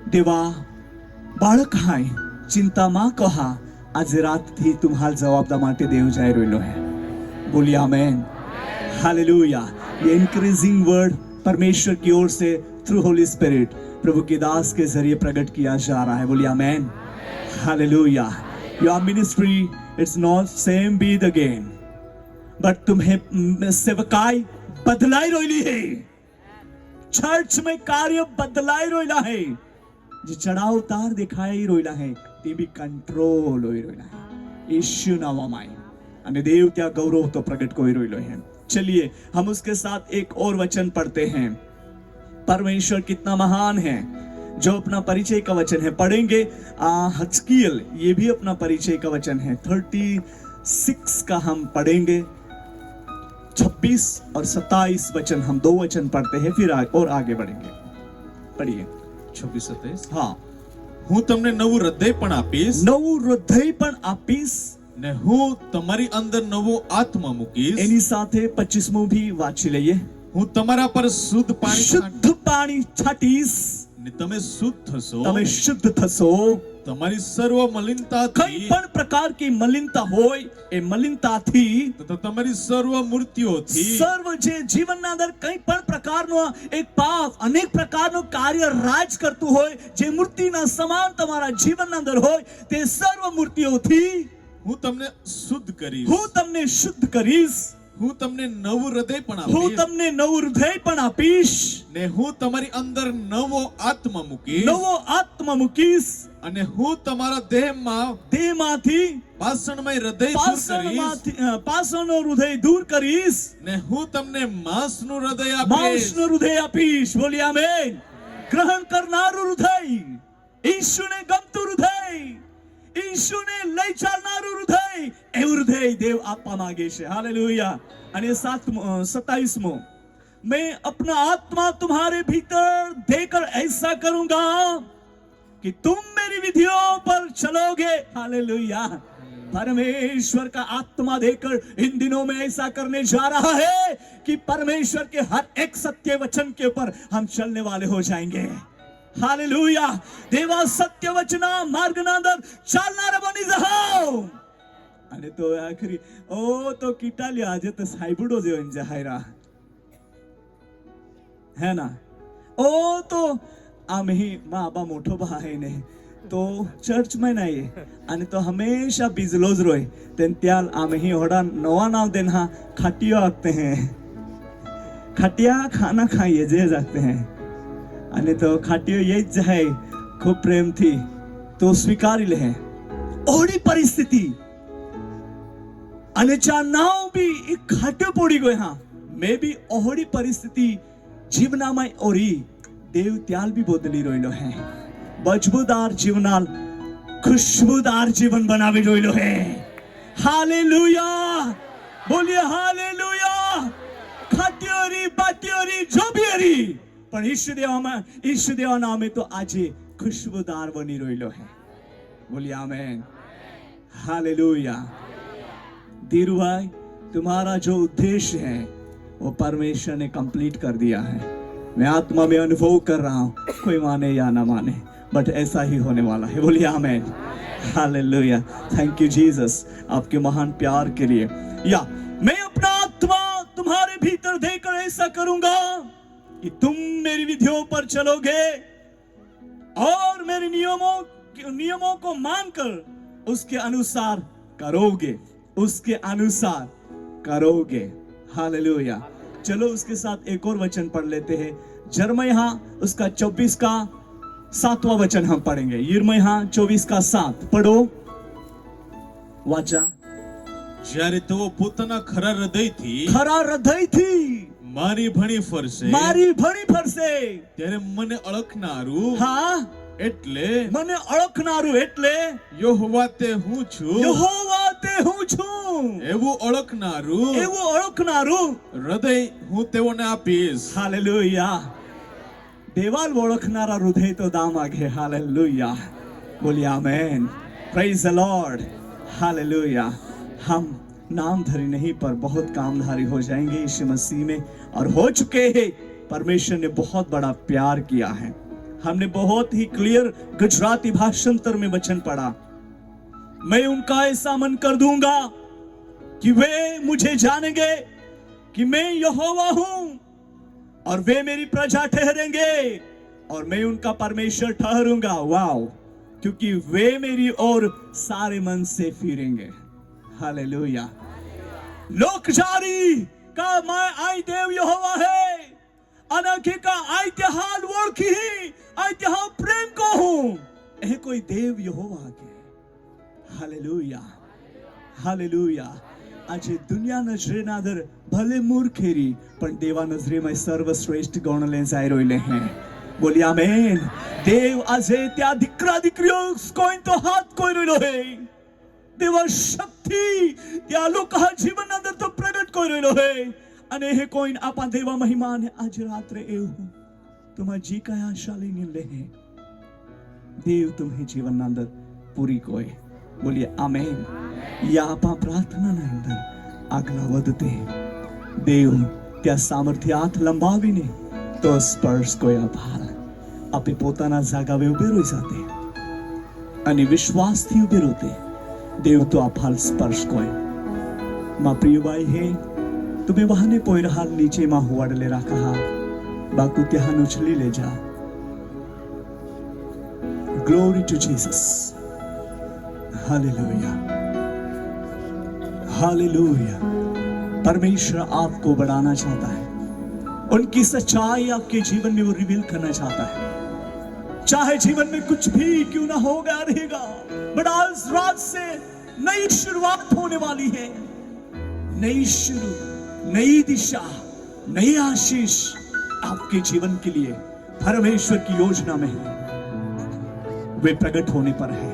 देवा बाळक हाय चिंता मा कहा आज रात थी तुम्हार जवाबदा माटे देव जाय रोइलो है बोलिए आमेन हालेलुया ये इंक्रीजिंग वर्ड परमेश्वर की ओर से थ्रू होली स्पिरिट प्रभु के दास के जरिए प्रकट किया जा रहा है बोलिए amen hallelujah your ministry it's not same be the again but तुम्हें सेवकाई बदलाई रोइली है चर्च में कार्य बदलाई रोइला है जो चढ़ाव उतार दिखाई रोइला है ते भी कंट्रोल होई रोइला है यीशु नाममाय અને દેવ ત્યાં ગૌરવ તો પ્રગટ કોઈ રોइलो है चलिए हम उसके साथ एक और वचन पढ़ते हैं परमेश्वर कितना महान है जो अपना परिचय का वचन है पढ़ेंगे हजकियल ये भी अपना परिचय का वचन है 36 का हम पढ़ेंगे 26 और 27 वचन हम दो वचन पढ़ते हैं फिर और आगे बढ़ेंगे पढ़िए 26-27 हाँ હું તમને નવું હૃદય પણ આપીશ નવું હૃદય પણ આપીશ ને હું તમારી અંદર નવો આત્મા મૂકીશ એની સાથે 25મું भी વાંચી લઈએ હું તમારા પર શુદ્ધ પાણી શુદ્ધ પાણી છાટીશ ને તમે શુદ્ધ થશો તમે શુદ્ધ થશો તમારી સર્વ મલિનતાથી કઈ પણ પ્રકાર की મલિનતા હોય એ મલિનતાથી તથા તમારી સર્વ મૂર્તિઓથી સર્વ જે જીવનના અંદર કઈ પણ પ્રકારનો એક પાપ અનેક પ્રકારનો કાર્ય રાજ કરતું હોય જે મૂર્તિના સમાન તમારા જીવનના અંદર હોય તે સર્વ મૂર્તિઓથી હું તમને શુદ્ધ કરીશ હું તમને શુદ્ધ કરીશ હું તમને નવું હૃદય પણ હું આપીશ તમને નવું હૃદય પણ આપીશ, ને હું તમારી અંદર નવો આત્મા મૂકીશ નવો આત્મા મૂકીશ, અને હું તમારા દેહમાં દેહમાંથી પાષાણમય હૃદય દૂર કરીશ પાષાણનો હૃદય દૂર કરીશ, ને હું તમને માંસનું હૃદય આપીશ. માંસનું હૃદય આપીશ. બોલીએ આમેન. ગ્રહણ કરનારું હૃદય, ઈશુને ગમતું હૃદય, ઈશુને લઈ ચાલનારું હૃદય, એવું હૃદય દેવ આપવા માંગે છે. હાલેલુયા. અને 27મો, मैं अपना आत्मा तुम्हारे भीतर देकर ऐसा करूंगा कि तुम मेरी विधियों पर चलोगे. हालेलुया. परमेश्वर का आत्मा देकर इन दिनों में ऐसा करने जा रहा है कि परमेश्वर के हर एक सत्य वचन के ऊपर हम चलने वाले हो जाएंगे. हालेलुया. देवा सत्य वचना मार्गना अंदर चालनारा बनी जाओ. અને તો આખરી ઓ તો કીટાલી આજે તો સાઈબડો જેવો જાહેરા હે ના. ઓ તો આમ ही માં આબા મોટો ભાઈ ને તો ચર્ચમાં ના આવીએ અને તો હંમેશા બીજલો જ રોય તેન ત્યાલ આમ ही હોડા નવા નામ દેના ખાટિયો આપते हैं, ખાટિયા ખાना ખાઈએ જે જાते हैं અને તો ખાટિયો ये જ જાય ખૂબ પ્રેમથી તો સ્વીકારી લે. ઓડી પરિસ્થિતિ અને ચાનાવ બી એક ખાટો પડી ગયો. હા મે બી ઓહડી પરિસ્થિતિ જીવનામાં ઓરી દેવ ત્યાલ બી બદલી રહ્યો હે. મજબૂદાર જીવનાલ ખુશબૂદાર જીવન બનાવી રહ્યો હે. હાલેલુયા. બોલીએ હાલેલુયા. ખાટ્યોરી બાટ્યોરી જો બી હરી પણ ઈશુદેવા નામે તો આજે ખુશબૂદાર બની રહ્યો હે. બોલીએ આમેન. हालेलुया. धीरू भाई, तुम्हारा जो उद्देश्य है वो परमेश्वर ने कंप्लीट कर दिया है. मैं आत्मा में अनुभव कर रहा हूँ, कोई माने या ना माने बट ऐसा ही होने वाला है. बोलिए आमेन. हालेलुया. थैंक यू जीसस आपके महान प्यार के लिए. या मैं अपना आत्मा तुम्हारे भीतर देकर ऐसा करूंगा कि तुम मेरी विधियों पर चलोगे और मेरे नियमों को मानकर उसके अनुसार करोगे, उसके अनुसार करोगे. हालेलुया. चलो उसके साथ एक और वचन पढ़ लेते हैं. यिर्मयाह उसका 24 का 7वां वचन हम पढ़ेंगे. यिर्मयाह 24 का 7 पढ़ो. वाचा. જ્યારે તેઓ પોતાના ખરા હૃદયથી મારી ભણી ફરશે ત્યારે મને અળખનારું હા એટલે મને અળખનારું એટલે યહોવા તે હું છું એવું અળખનારું હૃદય હું તેઓને આપીશ. હાલેલુયા. દેવાલ ઓળખનારા હૃદય તો દામ આગે. હાલેલુયા. બોલીએ amen. Praise the Lord. Hallelujah. हम नामधारी नहीं पर बहुत कामधारी हो जाएंगे यीशु मसीह में, और हो चुके हैं. परमेश्वर ने बहुत बड़ा प्यार किया है. हमने बहुत ही क्लियर गुजराती भाषांतर में वचन पढ़ा. मैं उनका ऐसा मन कर दूंगा कि वे मुझे जानेंगे कि मैं यहोवा हूं, और वे मेरी प्रजा ठहरेंगे और मैं उनका परमेश्वर ठहरूंगा. वाओ. क्योंकि वे मेरी ओर सारे मन से फिरेंगे. हालेलुया. लोक जारी का मैं आई देव यहोवा है, अनखी का आई त्याहाल ओळखी आई त्याहा प्रेम को हूं. यह कोई देव यहोवा के. हालेलुया. हालेलुया. આજે દુનિયા નજરે નાદર ભલે મૂર્ખેરી પણ દેવા નજરે માં સર્વશ્રેષ્ઠ ગણ લે જાય રોઈલે હે. બોલી આમેન. દેવ આજે ત્યાં દીકરા દીકરીઓ કોઈ તો હાથ કોઈ રોઈલો હે. દેવા શક્તિ ત્યાં લોકો જીવન અંદર તો પ્રગટ કોઈ રોઈલો હે. અને હે કોઈ આપા દેવા મહિમા ને આજ રાત્રે એવું तुम्हां जी का आशा लेने ले है. देव तुम्हें जीवन अंदर पूरी कोई. बोलिए आमेन. या आपा प्रार्थना ना अंदर આગલા વધતે દેવ ત્યાં સામર્થ્ય હાથ લંબાવીને તો સ્પર્શ કોઈ આભાર આપે પોતાના જાગાવે ઉભે રોઈ જાતે અને વિશ્વાસથી ઉભે રોતે દેવ તો આભાર સ્પર્શ કોઈ. માં પ્રિયભાઈ હે તમે વાહને પોઈર હાલ નીચેમાં હોવાડલે રાખા બાકુ ત્યાં ઉછલી લે જા. Glory to Jesus. Hallelujah. Hallelujah. परमेश्वर आपको बढ़ाना चाहता है, उनकी सच्चाई आपके जीवन में वो रिवील करना चाहता है। चाहे जीवन में कुछ भी क्यों ना हो गया रहेगा, बट आज रात से नई शुरुआत होने वाली है। नई शुरू, नई दिशा, नई आशीष आपके जीवन के लिए परमेश्वर की योजना में है, वे प्रकट होने पर है।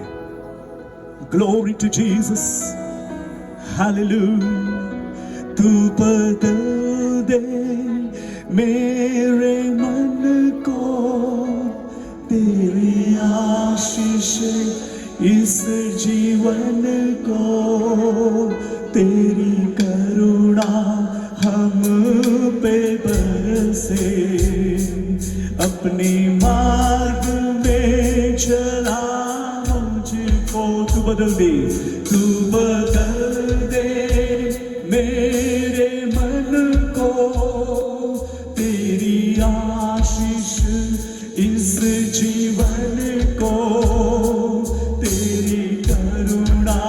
Glory to Jesus, hallelujah. तू बदल दे मेरे मन को, तेरी आशीष इस जीवन को, तेरी करुणा हम पे बरसे, अपने मार्ग में चला मुझको। तू बदल दे, तू बदल दे मेरे मन को, तेरी आशीष इस जीवन को, तेरी करुणा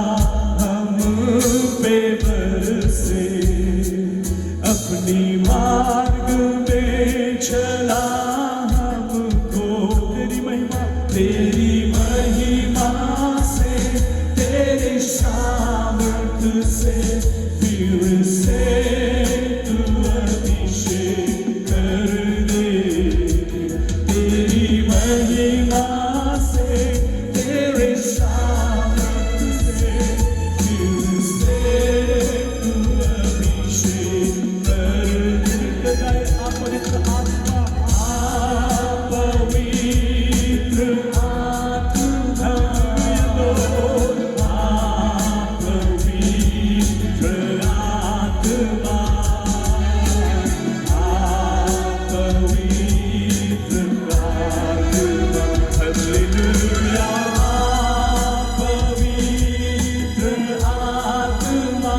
हम पे बरसे, अपनी मार्ग में चला हमको। तेरी महिमा, तेरी महिमा से, तेरी सामर्थ से, फिर से तू अभिषेक कर दे। तेरी महिमा से, तेरे सामर्थ से, फिर से तू अभिषेक कर दे। आप पवित्र आत्मा, आप पवित्र आत्मा, आप पवित्र आत्मा, आप पवित्र आत्मा, हालेलुया। आप पवित्र आत्मा,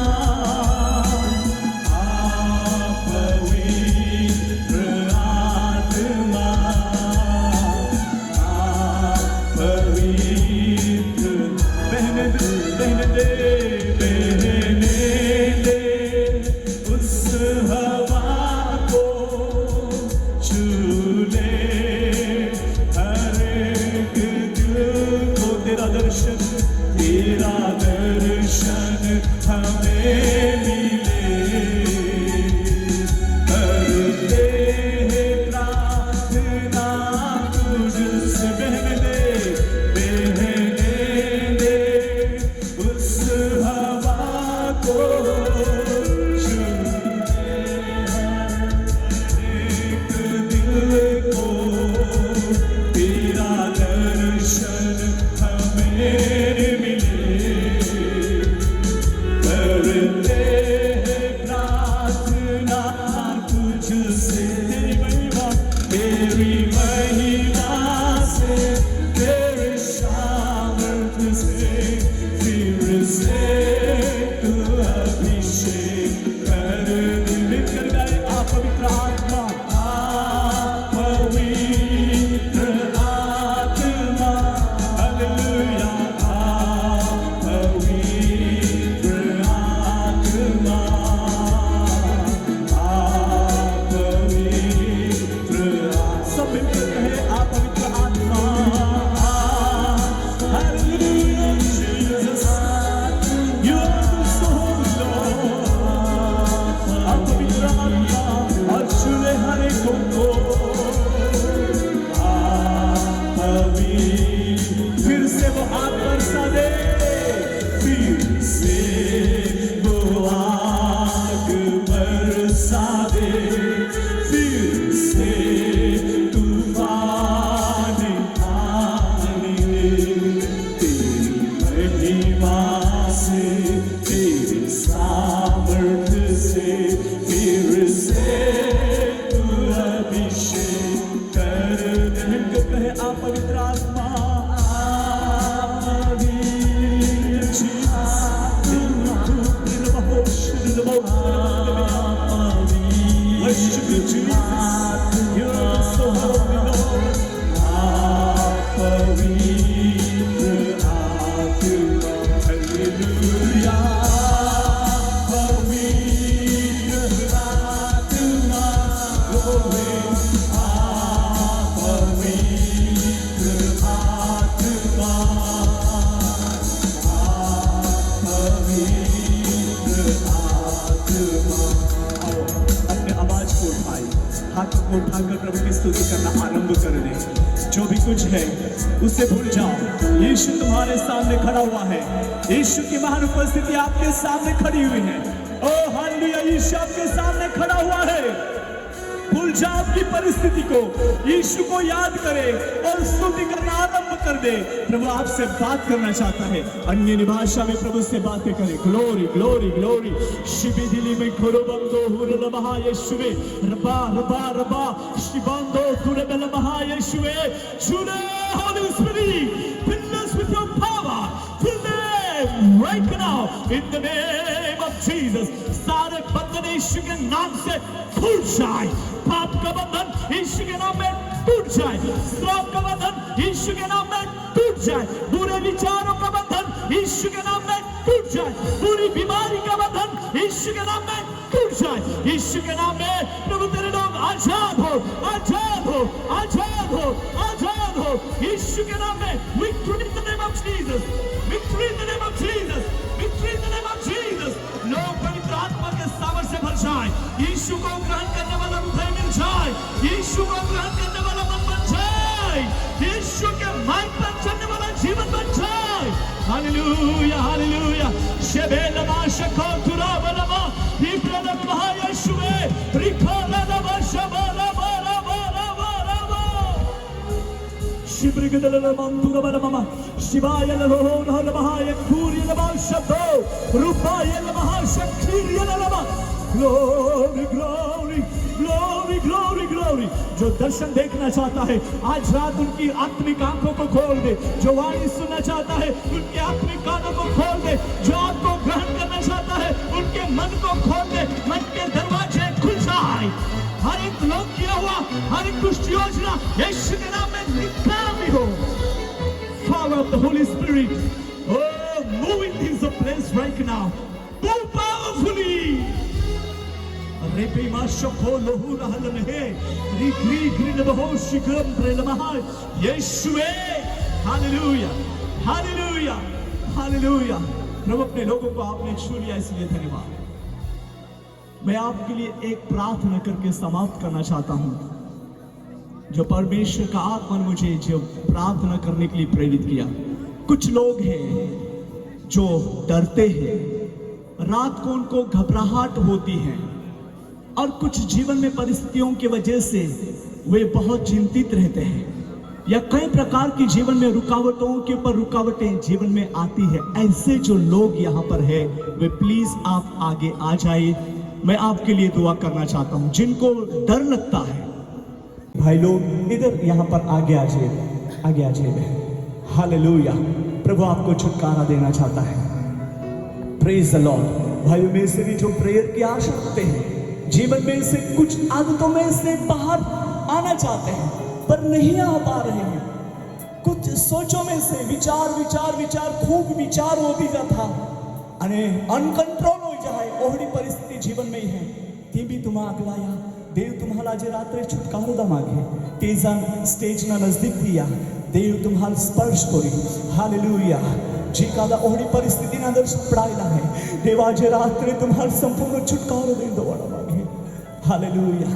आप पवित्र आत्मा, आप पवित्र। बहने दे उस हवा को, छू ले हर एक दिल को। तेरा दर्शन हमें मिले, करते हैं प्रार्थना तुझसे। बहने दे उस हवा को, छू एक दिल को, तेरा दर्शन हमें मिले, करते हैं प्रार्थना तुझसे। तेरी महिमा से, तेरे सामर्थ से, फिर से तू अभिषेक कर दे। मिलकर गाए, आप पवित्र आत्मा, आप पवित्र आत्मा, हालेलुया। आप पवित्र आत्मा, आप पवित्र। सब मिलकर कहे, आप पवित्र आत्मा, hallelujah. Jesus, you are so lord. आप पवित्र आत्मा, और छूले हर एक को, आप पवित्र। फिर से वो आग बरसा दे, फिर से वो आग बरसा दे, फिर से तूफान आने। तेरी महिमा से, तेरे सामर्थ से, फिर से तू अभिषेक कर दे। मिलकर कहे, आप पवित्र आत्मा, worship you, Jesus. You're so holy, Lord. आप पवित्र आत्मा, हालेलुया। पवित्र आओ, अपने आवाज को उठाए, हाथों को उठाकर प्रभु की स्तुति करना आरंभ कर दे। जो भी कुछ है उसे भूल जाओ। यीशु तुम्हारे सामने खड़ा हुआ है। यीशु की महान उपस्थिति आपके सामने खड़ी हुई है। ओ हालेलुया, यीशु आपके सामने खड़ा हुआ है। भूल जाओ आपकी परिस्थिति को, यीशु को याद करे और स्तुति करना आरंभ कर दे। प्रभु आपसे बात करना चाहता है। अन्य भाषा में प्रभु से बातें करे। Glory glory glory. शिबी दिली में खोरो बंदो हुरल महा यीशुवे रबा रबा रबा शिबंदो तुरबल महा यीशुवे चुने Holi spirit fill us with your power, fill them right now in the name of Jesus। सारे बंधन यीशु के नाम से खुल जाए। पाप का बंधन यीशु के नाम में टूट जाए। श्राप का बंधन यीशु के नाम में टूट जाए। बुरे विचारों का बंधन यीशु के नाम में टूट जाए। बुरी बीमारी का बंधन यीशु के नाम में टूट जाए। यीशु के नाम में प्रभु तेरे लोग आजाद हो, आजाद हो, आजाद हो, आजाद हो। यीशु के नाम में victory in the name of Jesus, victory in the name of Jesus, victory in the name of Jesus। लोग पवित्र आत्मा के सामर्थ्य से भर जाए। यीशु को ग्रहण करने वाला हृदय मिल जाए। यीशु को ग्रहण करने वाला मन बन जाए। यीशु के मार्ग पर चलने वाला जीवन बन जाए। Hallelujah hallelujah. शेबेलमा शको तुराबलमा हिब्रलमा यीशुवे रिखालमा शबलमा रबा रबा रबा शिब्रिगदलमा तुराबलमा शिवायललोहरलमा यकुरिलमा शब्दो रूपायलमा शक्तियलमा। Glory glory glory glory glory. जो दर्शन देखना चाहता है आज रात उनकी आत्मिक आंखों को खोल दे। जो वाणी सुनना चाहता है उनके आत्मिक कानों को खोल दे। जो आपको ग्रहण करना चाहता है उनके मन को खोल दे। मन के दरवाजे खुल जाए। हर एक लोग किया हुआ हर एक दुष्ट योजना यीशु के नाम में निकाली हो। Power of the Holy Spirit, oh, moving this place right now, move powerfully। रेपे माशको लोहु रहलन है रिग्री ग्रीन बहो शिखरम प्रेलमहा यीशुवे। Hallelujah hallelujah hallelujah. प्रभु अपने लोगों को आपने छू लिया इसलिए धन्यवाद। मैं आपके लिए एक प्रार्थना करके समाप्त करना चाहता हूं। जो परमेश्वर का आत्मा ने मुझे जो प्रार्थना करने के लिए प्रेरित किया। कुछ लोग हैं जो डरते हैं, रात को उनको घबराहट होती है और कुछ जीवन में परिस्थितियों की वजह से वे बहुत चिंतित रहते हैं या कई प्रकार की जीवन में रुकावटों के ऊपर रुकावटें जीवन में आती है। ऐसे जो लोग यहाँ पर है वे प्लीज आप आगे आ जाइए। मैं आपके लिए दुआ करना चाहता हूँ। जिनको डर लगता है भाई लोग इधर यहाँ पर आगे आ जाइए, आगे आ जाइए। हालेलुया। प्रभु आपको छुटकारा देना चाहता है। Praise the Lord. भाइयों में से भी जो प्रेयर की आशा रखते हैं, जीवन में से कुछ आदतों में से बाहर आना चाहते हैं पर नहीं आ पा रहे हैं। कुछ सोचों में से विचार विचार विचार खूब विचार होती जाता અને અનકંટ્રોલ હોઈ જાય ઓહડી પરિસ્થિતિ જીવન में है તે બી तुम આગલાયા। देव तुम्हाला जे रात्री छुटकारो दा मागे तेजान स्टेज ना नजदीक थिया। देव तुम्हाला स्पर्श करी। हालेलुया। जी कादा ओहडी परिस्थिति ना अंदर पडायला है देव आज रात्री तुम्हाला संपूर्ण छुटकारो देन दोवाड़ा मागे। हालेलुया।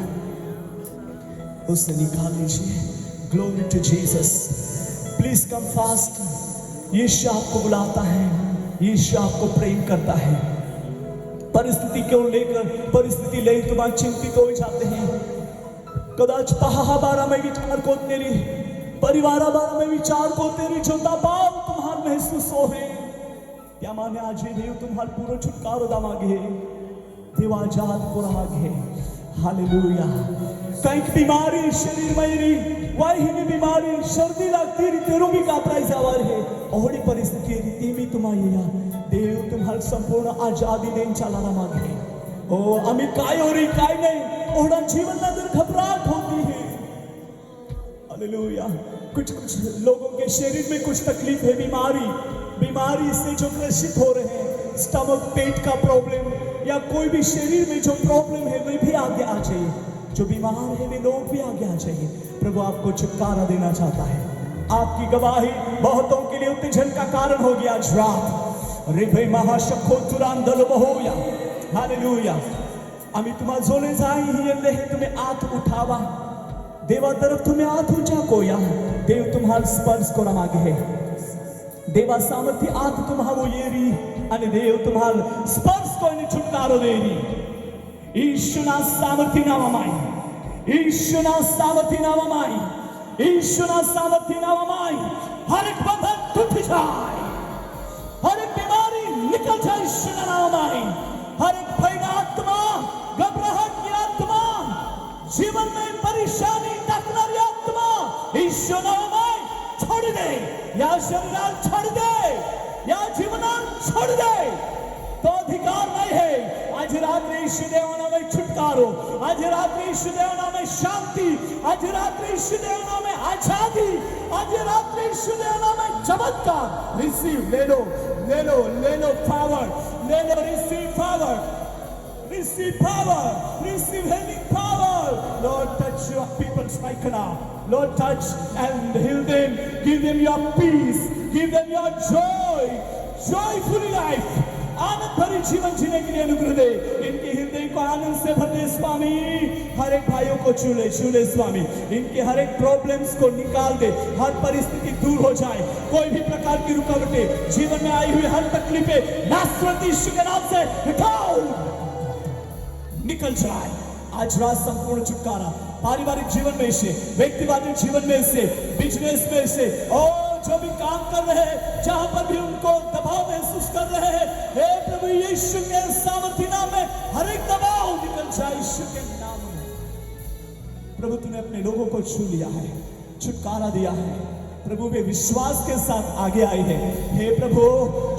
उसे निकाल लीजिए। Glory to Jesus. Please come fast. Yeshu आपको बुलाता है। यीशु आपको प्रेम करता है। परिस्थिति क्यों लेकर परिस्थिति ले तुम चिंतित हो जाते हैं। कदाच पहा बारा में विचार को तेरी परिवार बारा में विचार को तेरी जो दबाव तुम्हार महसूस हो है त्या माने आज देव तुम्हार पूरा छुटकारो दा मागे। देव आजाद पूरा मागे। हालेलुया। कई बीमारी शरीर में वाहिनी बीमारी सर्दी लगती तेरू भी कापराई जावर है ओहड़ी परिस्थिति रीति भी तुम्हारी देव तुम्हारे संपूर्ण आजादी देन चलाना मागे। ओ अमी काय हो रही काय नहीं ओहड़ा जीवन में अंदर घबराहट होती है। हालेलुया। कुछ लोगों के शरीर में कुछ तकलीफ है, बीमारी से जो ग्रसित हो रहे हैं, स्टमक पेट का प्रॉब्लम या कोई भी शरीर में जो प्रॉब्लम है वे भी आगे आ जाइए। जो बीमार है वे लोग भी आगे आ जाइए। प्रभु आपको छुटकारा देना चाहता है। आपकी गवाही बहुतों के लिए उत्तेजन का कारण होगी आज रात। रेभे महाशखो तुरांदल बहोया हालेलुया आम्ही तुम्हाला जोले जाई येले तुम्ही आत उठावा देवा तरफ तुम्ही आत ऊंचा कोया देव तुम्हाला स्पर्श करा मागे देवा सामर्थ्य आत तुम्हाला वो येरी आणि देव तुम्हाला स्पर्श कोणी छुटकारो देरी ईशुना सामर्थ्य नामाई ईशुना सामर्थ्य नामाई ईशुना सामर्थ्य नामाई हर एक बंधन टूट जाए हर एक बीमारी निकल जाए ईशुना नामाई हर एक भय आत्मा घबराहट की आत्मा जीवन में परेशानी डाकणारी आत्मा ईशु नामाई छोड़ दे या शरीराल छोड़ दे या जीवनाल छोड़ दे तो अधिकार नहीं है आज रात्रि यीशु देवाना में छुटकारो आज रात्रि यीशु देवाना में शांति आज रात्रि यीशु देवाना में आजादी आज रात्रि यीशु देवाना में चमत्कार रिसीव ले लो पावर ले लो receive power receive power receive healing power Lord touch your people's right now Lord touch and heal them give them your peace give them your joyful life आनंद भरी जीवन जीने के लिए अनुग्रह दे इनके हृदय को आनंद से भर दे स्वामी हर एक भाइयों को छूले स्वामी इनके हर एक प्रॉब्लम्स को निकाल दे हर परिस्थिति दूर हो जाए कोई भी प्रकार की रुकावटें जीवन में आई हुई हर तकलीफें नासरत यीशु के नाम से हटाओ निकल जाए आज रात संपूर्ण छुटकारा पारिवारिक जीवन में से व्यक्तिगत जीवन में से बिजनेस में से और जो भी काम कर रहे हैं जहां पर भी उनको दबाव महसूस कर रहे हैं हे प्रभु यीशु के सामर्थ्य नाम में हर एक दबाव निकल जाए यीशु के नाम में प्रभु तूने अपने लोगों को छू लिया है छुटकारा दिया है प्रभु वे विश्वास के साथ आगे आए हैं हे प्रभु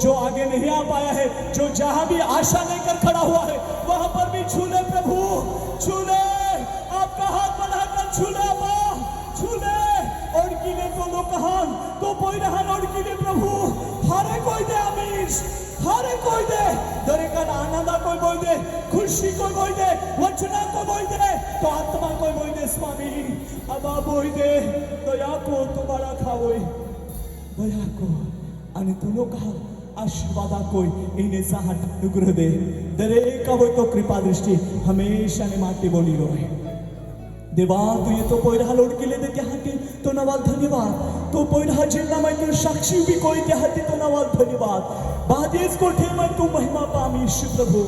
जो आगे नहीं आ पाया है जो जहां भी आशा लेकर खड़ा हुआ है वहां पर भी छूले प्रभु छूले आपका हाथ बढ़ाकर छूले छूले और किले तो लोकहान तो कोई रहान और किले प्रभु हरे कोई दे आमीश हरे कोई दे दरे का आनंदा कोई बोल दे खुशी कोई बोल दे वचना कोई बोल दे तो आत्मा कोई बोल दे स्वामी अब बोल दे दया को तुम्हारा खाओ दया को आणि तू लोक आशीर्वादा कोई इन्हें साहट अनुग्रह दे दरेक वो तो कृपा दृष्टि हमेशा ने माटी बोली रो है देवा तू ये तो कोई रहा लोड के लिए दे हाती तो नवाल धन्यवाद तो कोई रहा जिंदा मैं तू साक्षी भी कोई दे हाती तो नवाल धन्यवाद बादेस को ठे मैं तू महिमा पामी प्रभु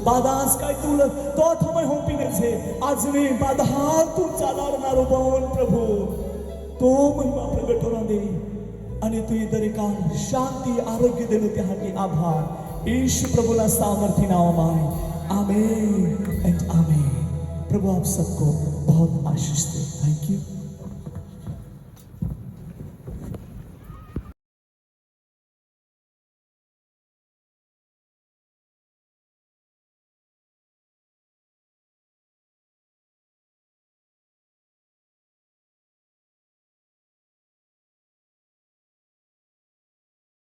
बादास काय तू तो थमय हो पिने छे आज ने बाधा तू चालवणारो बोल प्रभु तो महिमा प्रगट होना दे आणि तू ये दरेका शांती आरोग्य देनो त्यासाठी आभार यीशु प्रभुला सामर्थ्य नावामाय आमेन एंड आमेन प्रभु आप सबको बहुत आशीष दे थैंक यू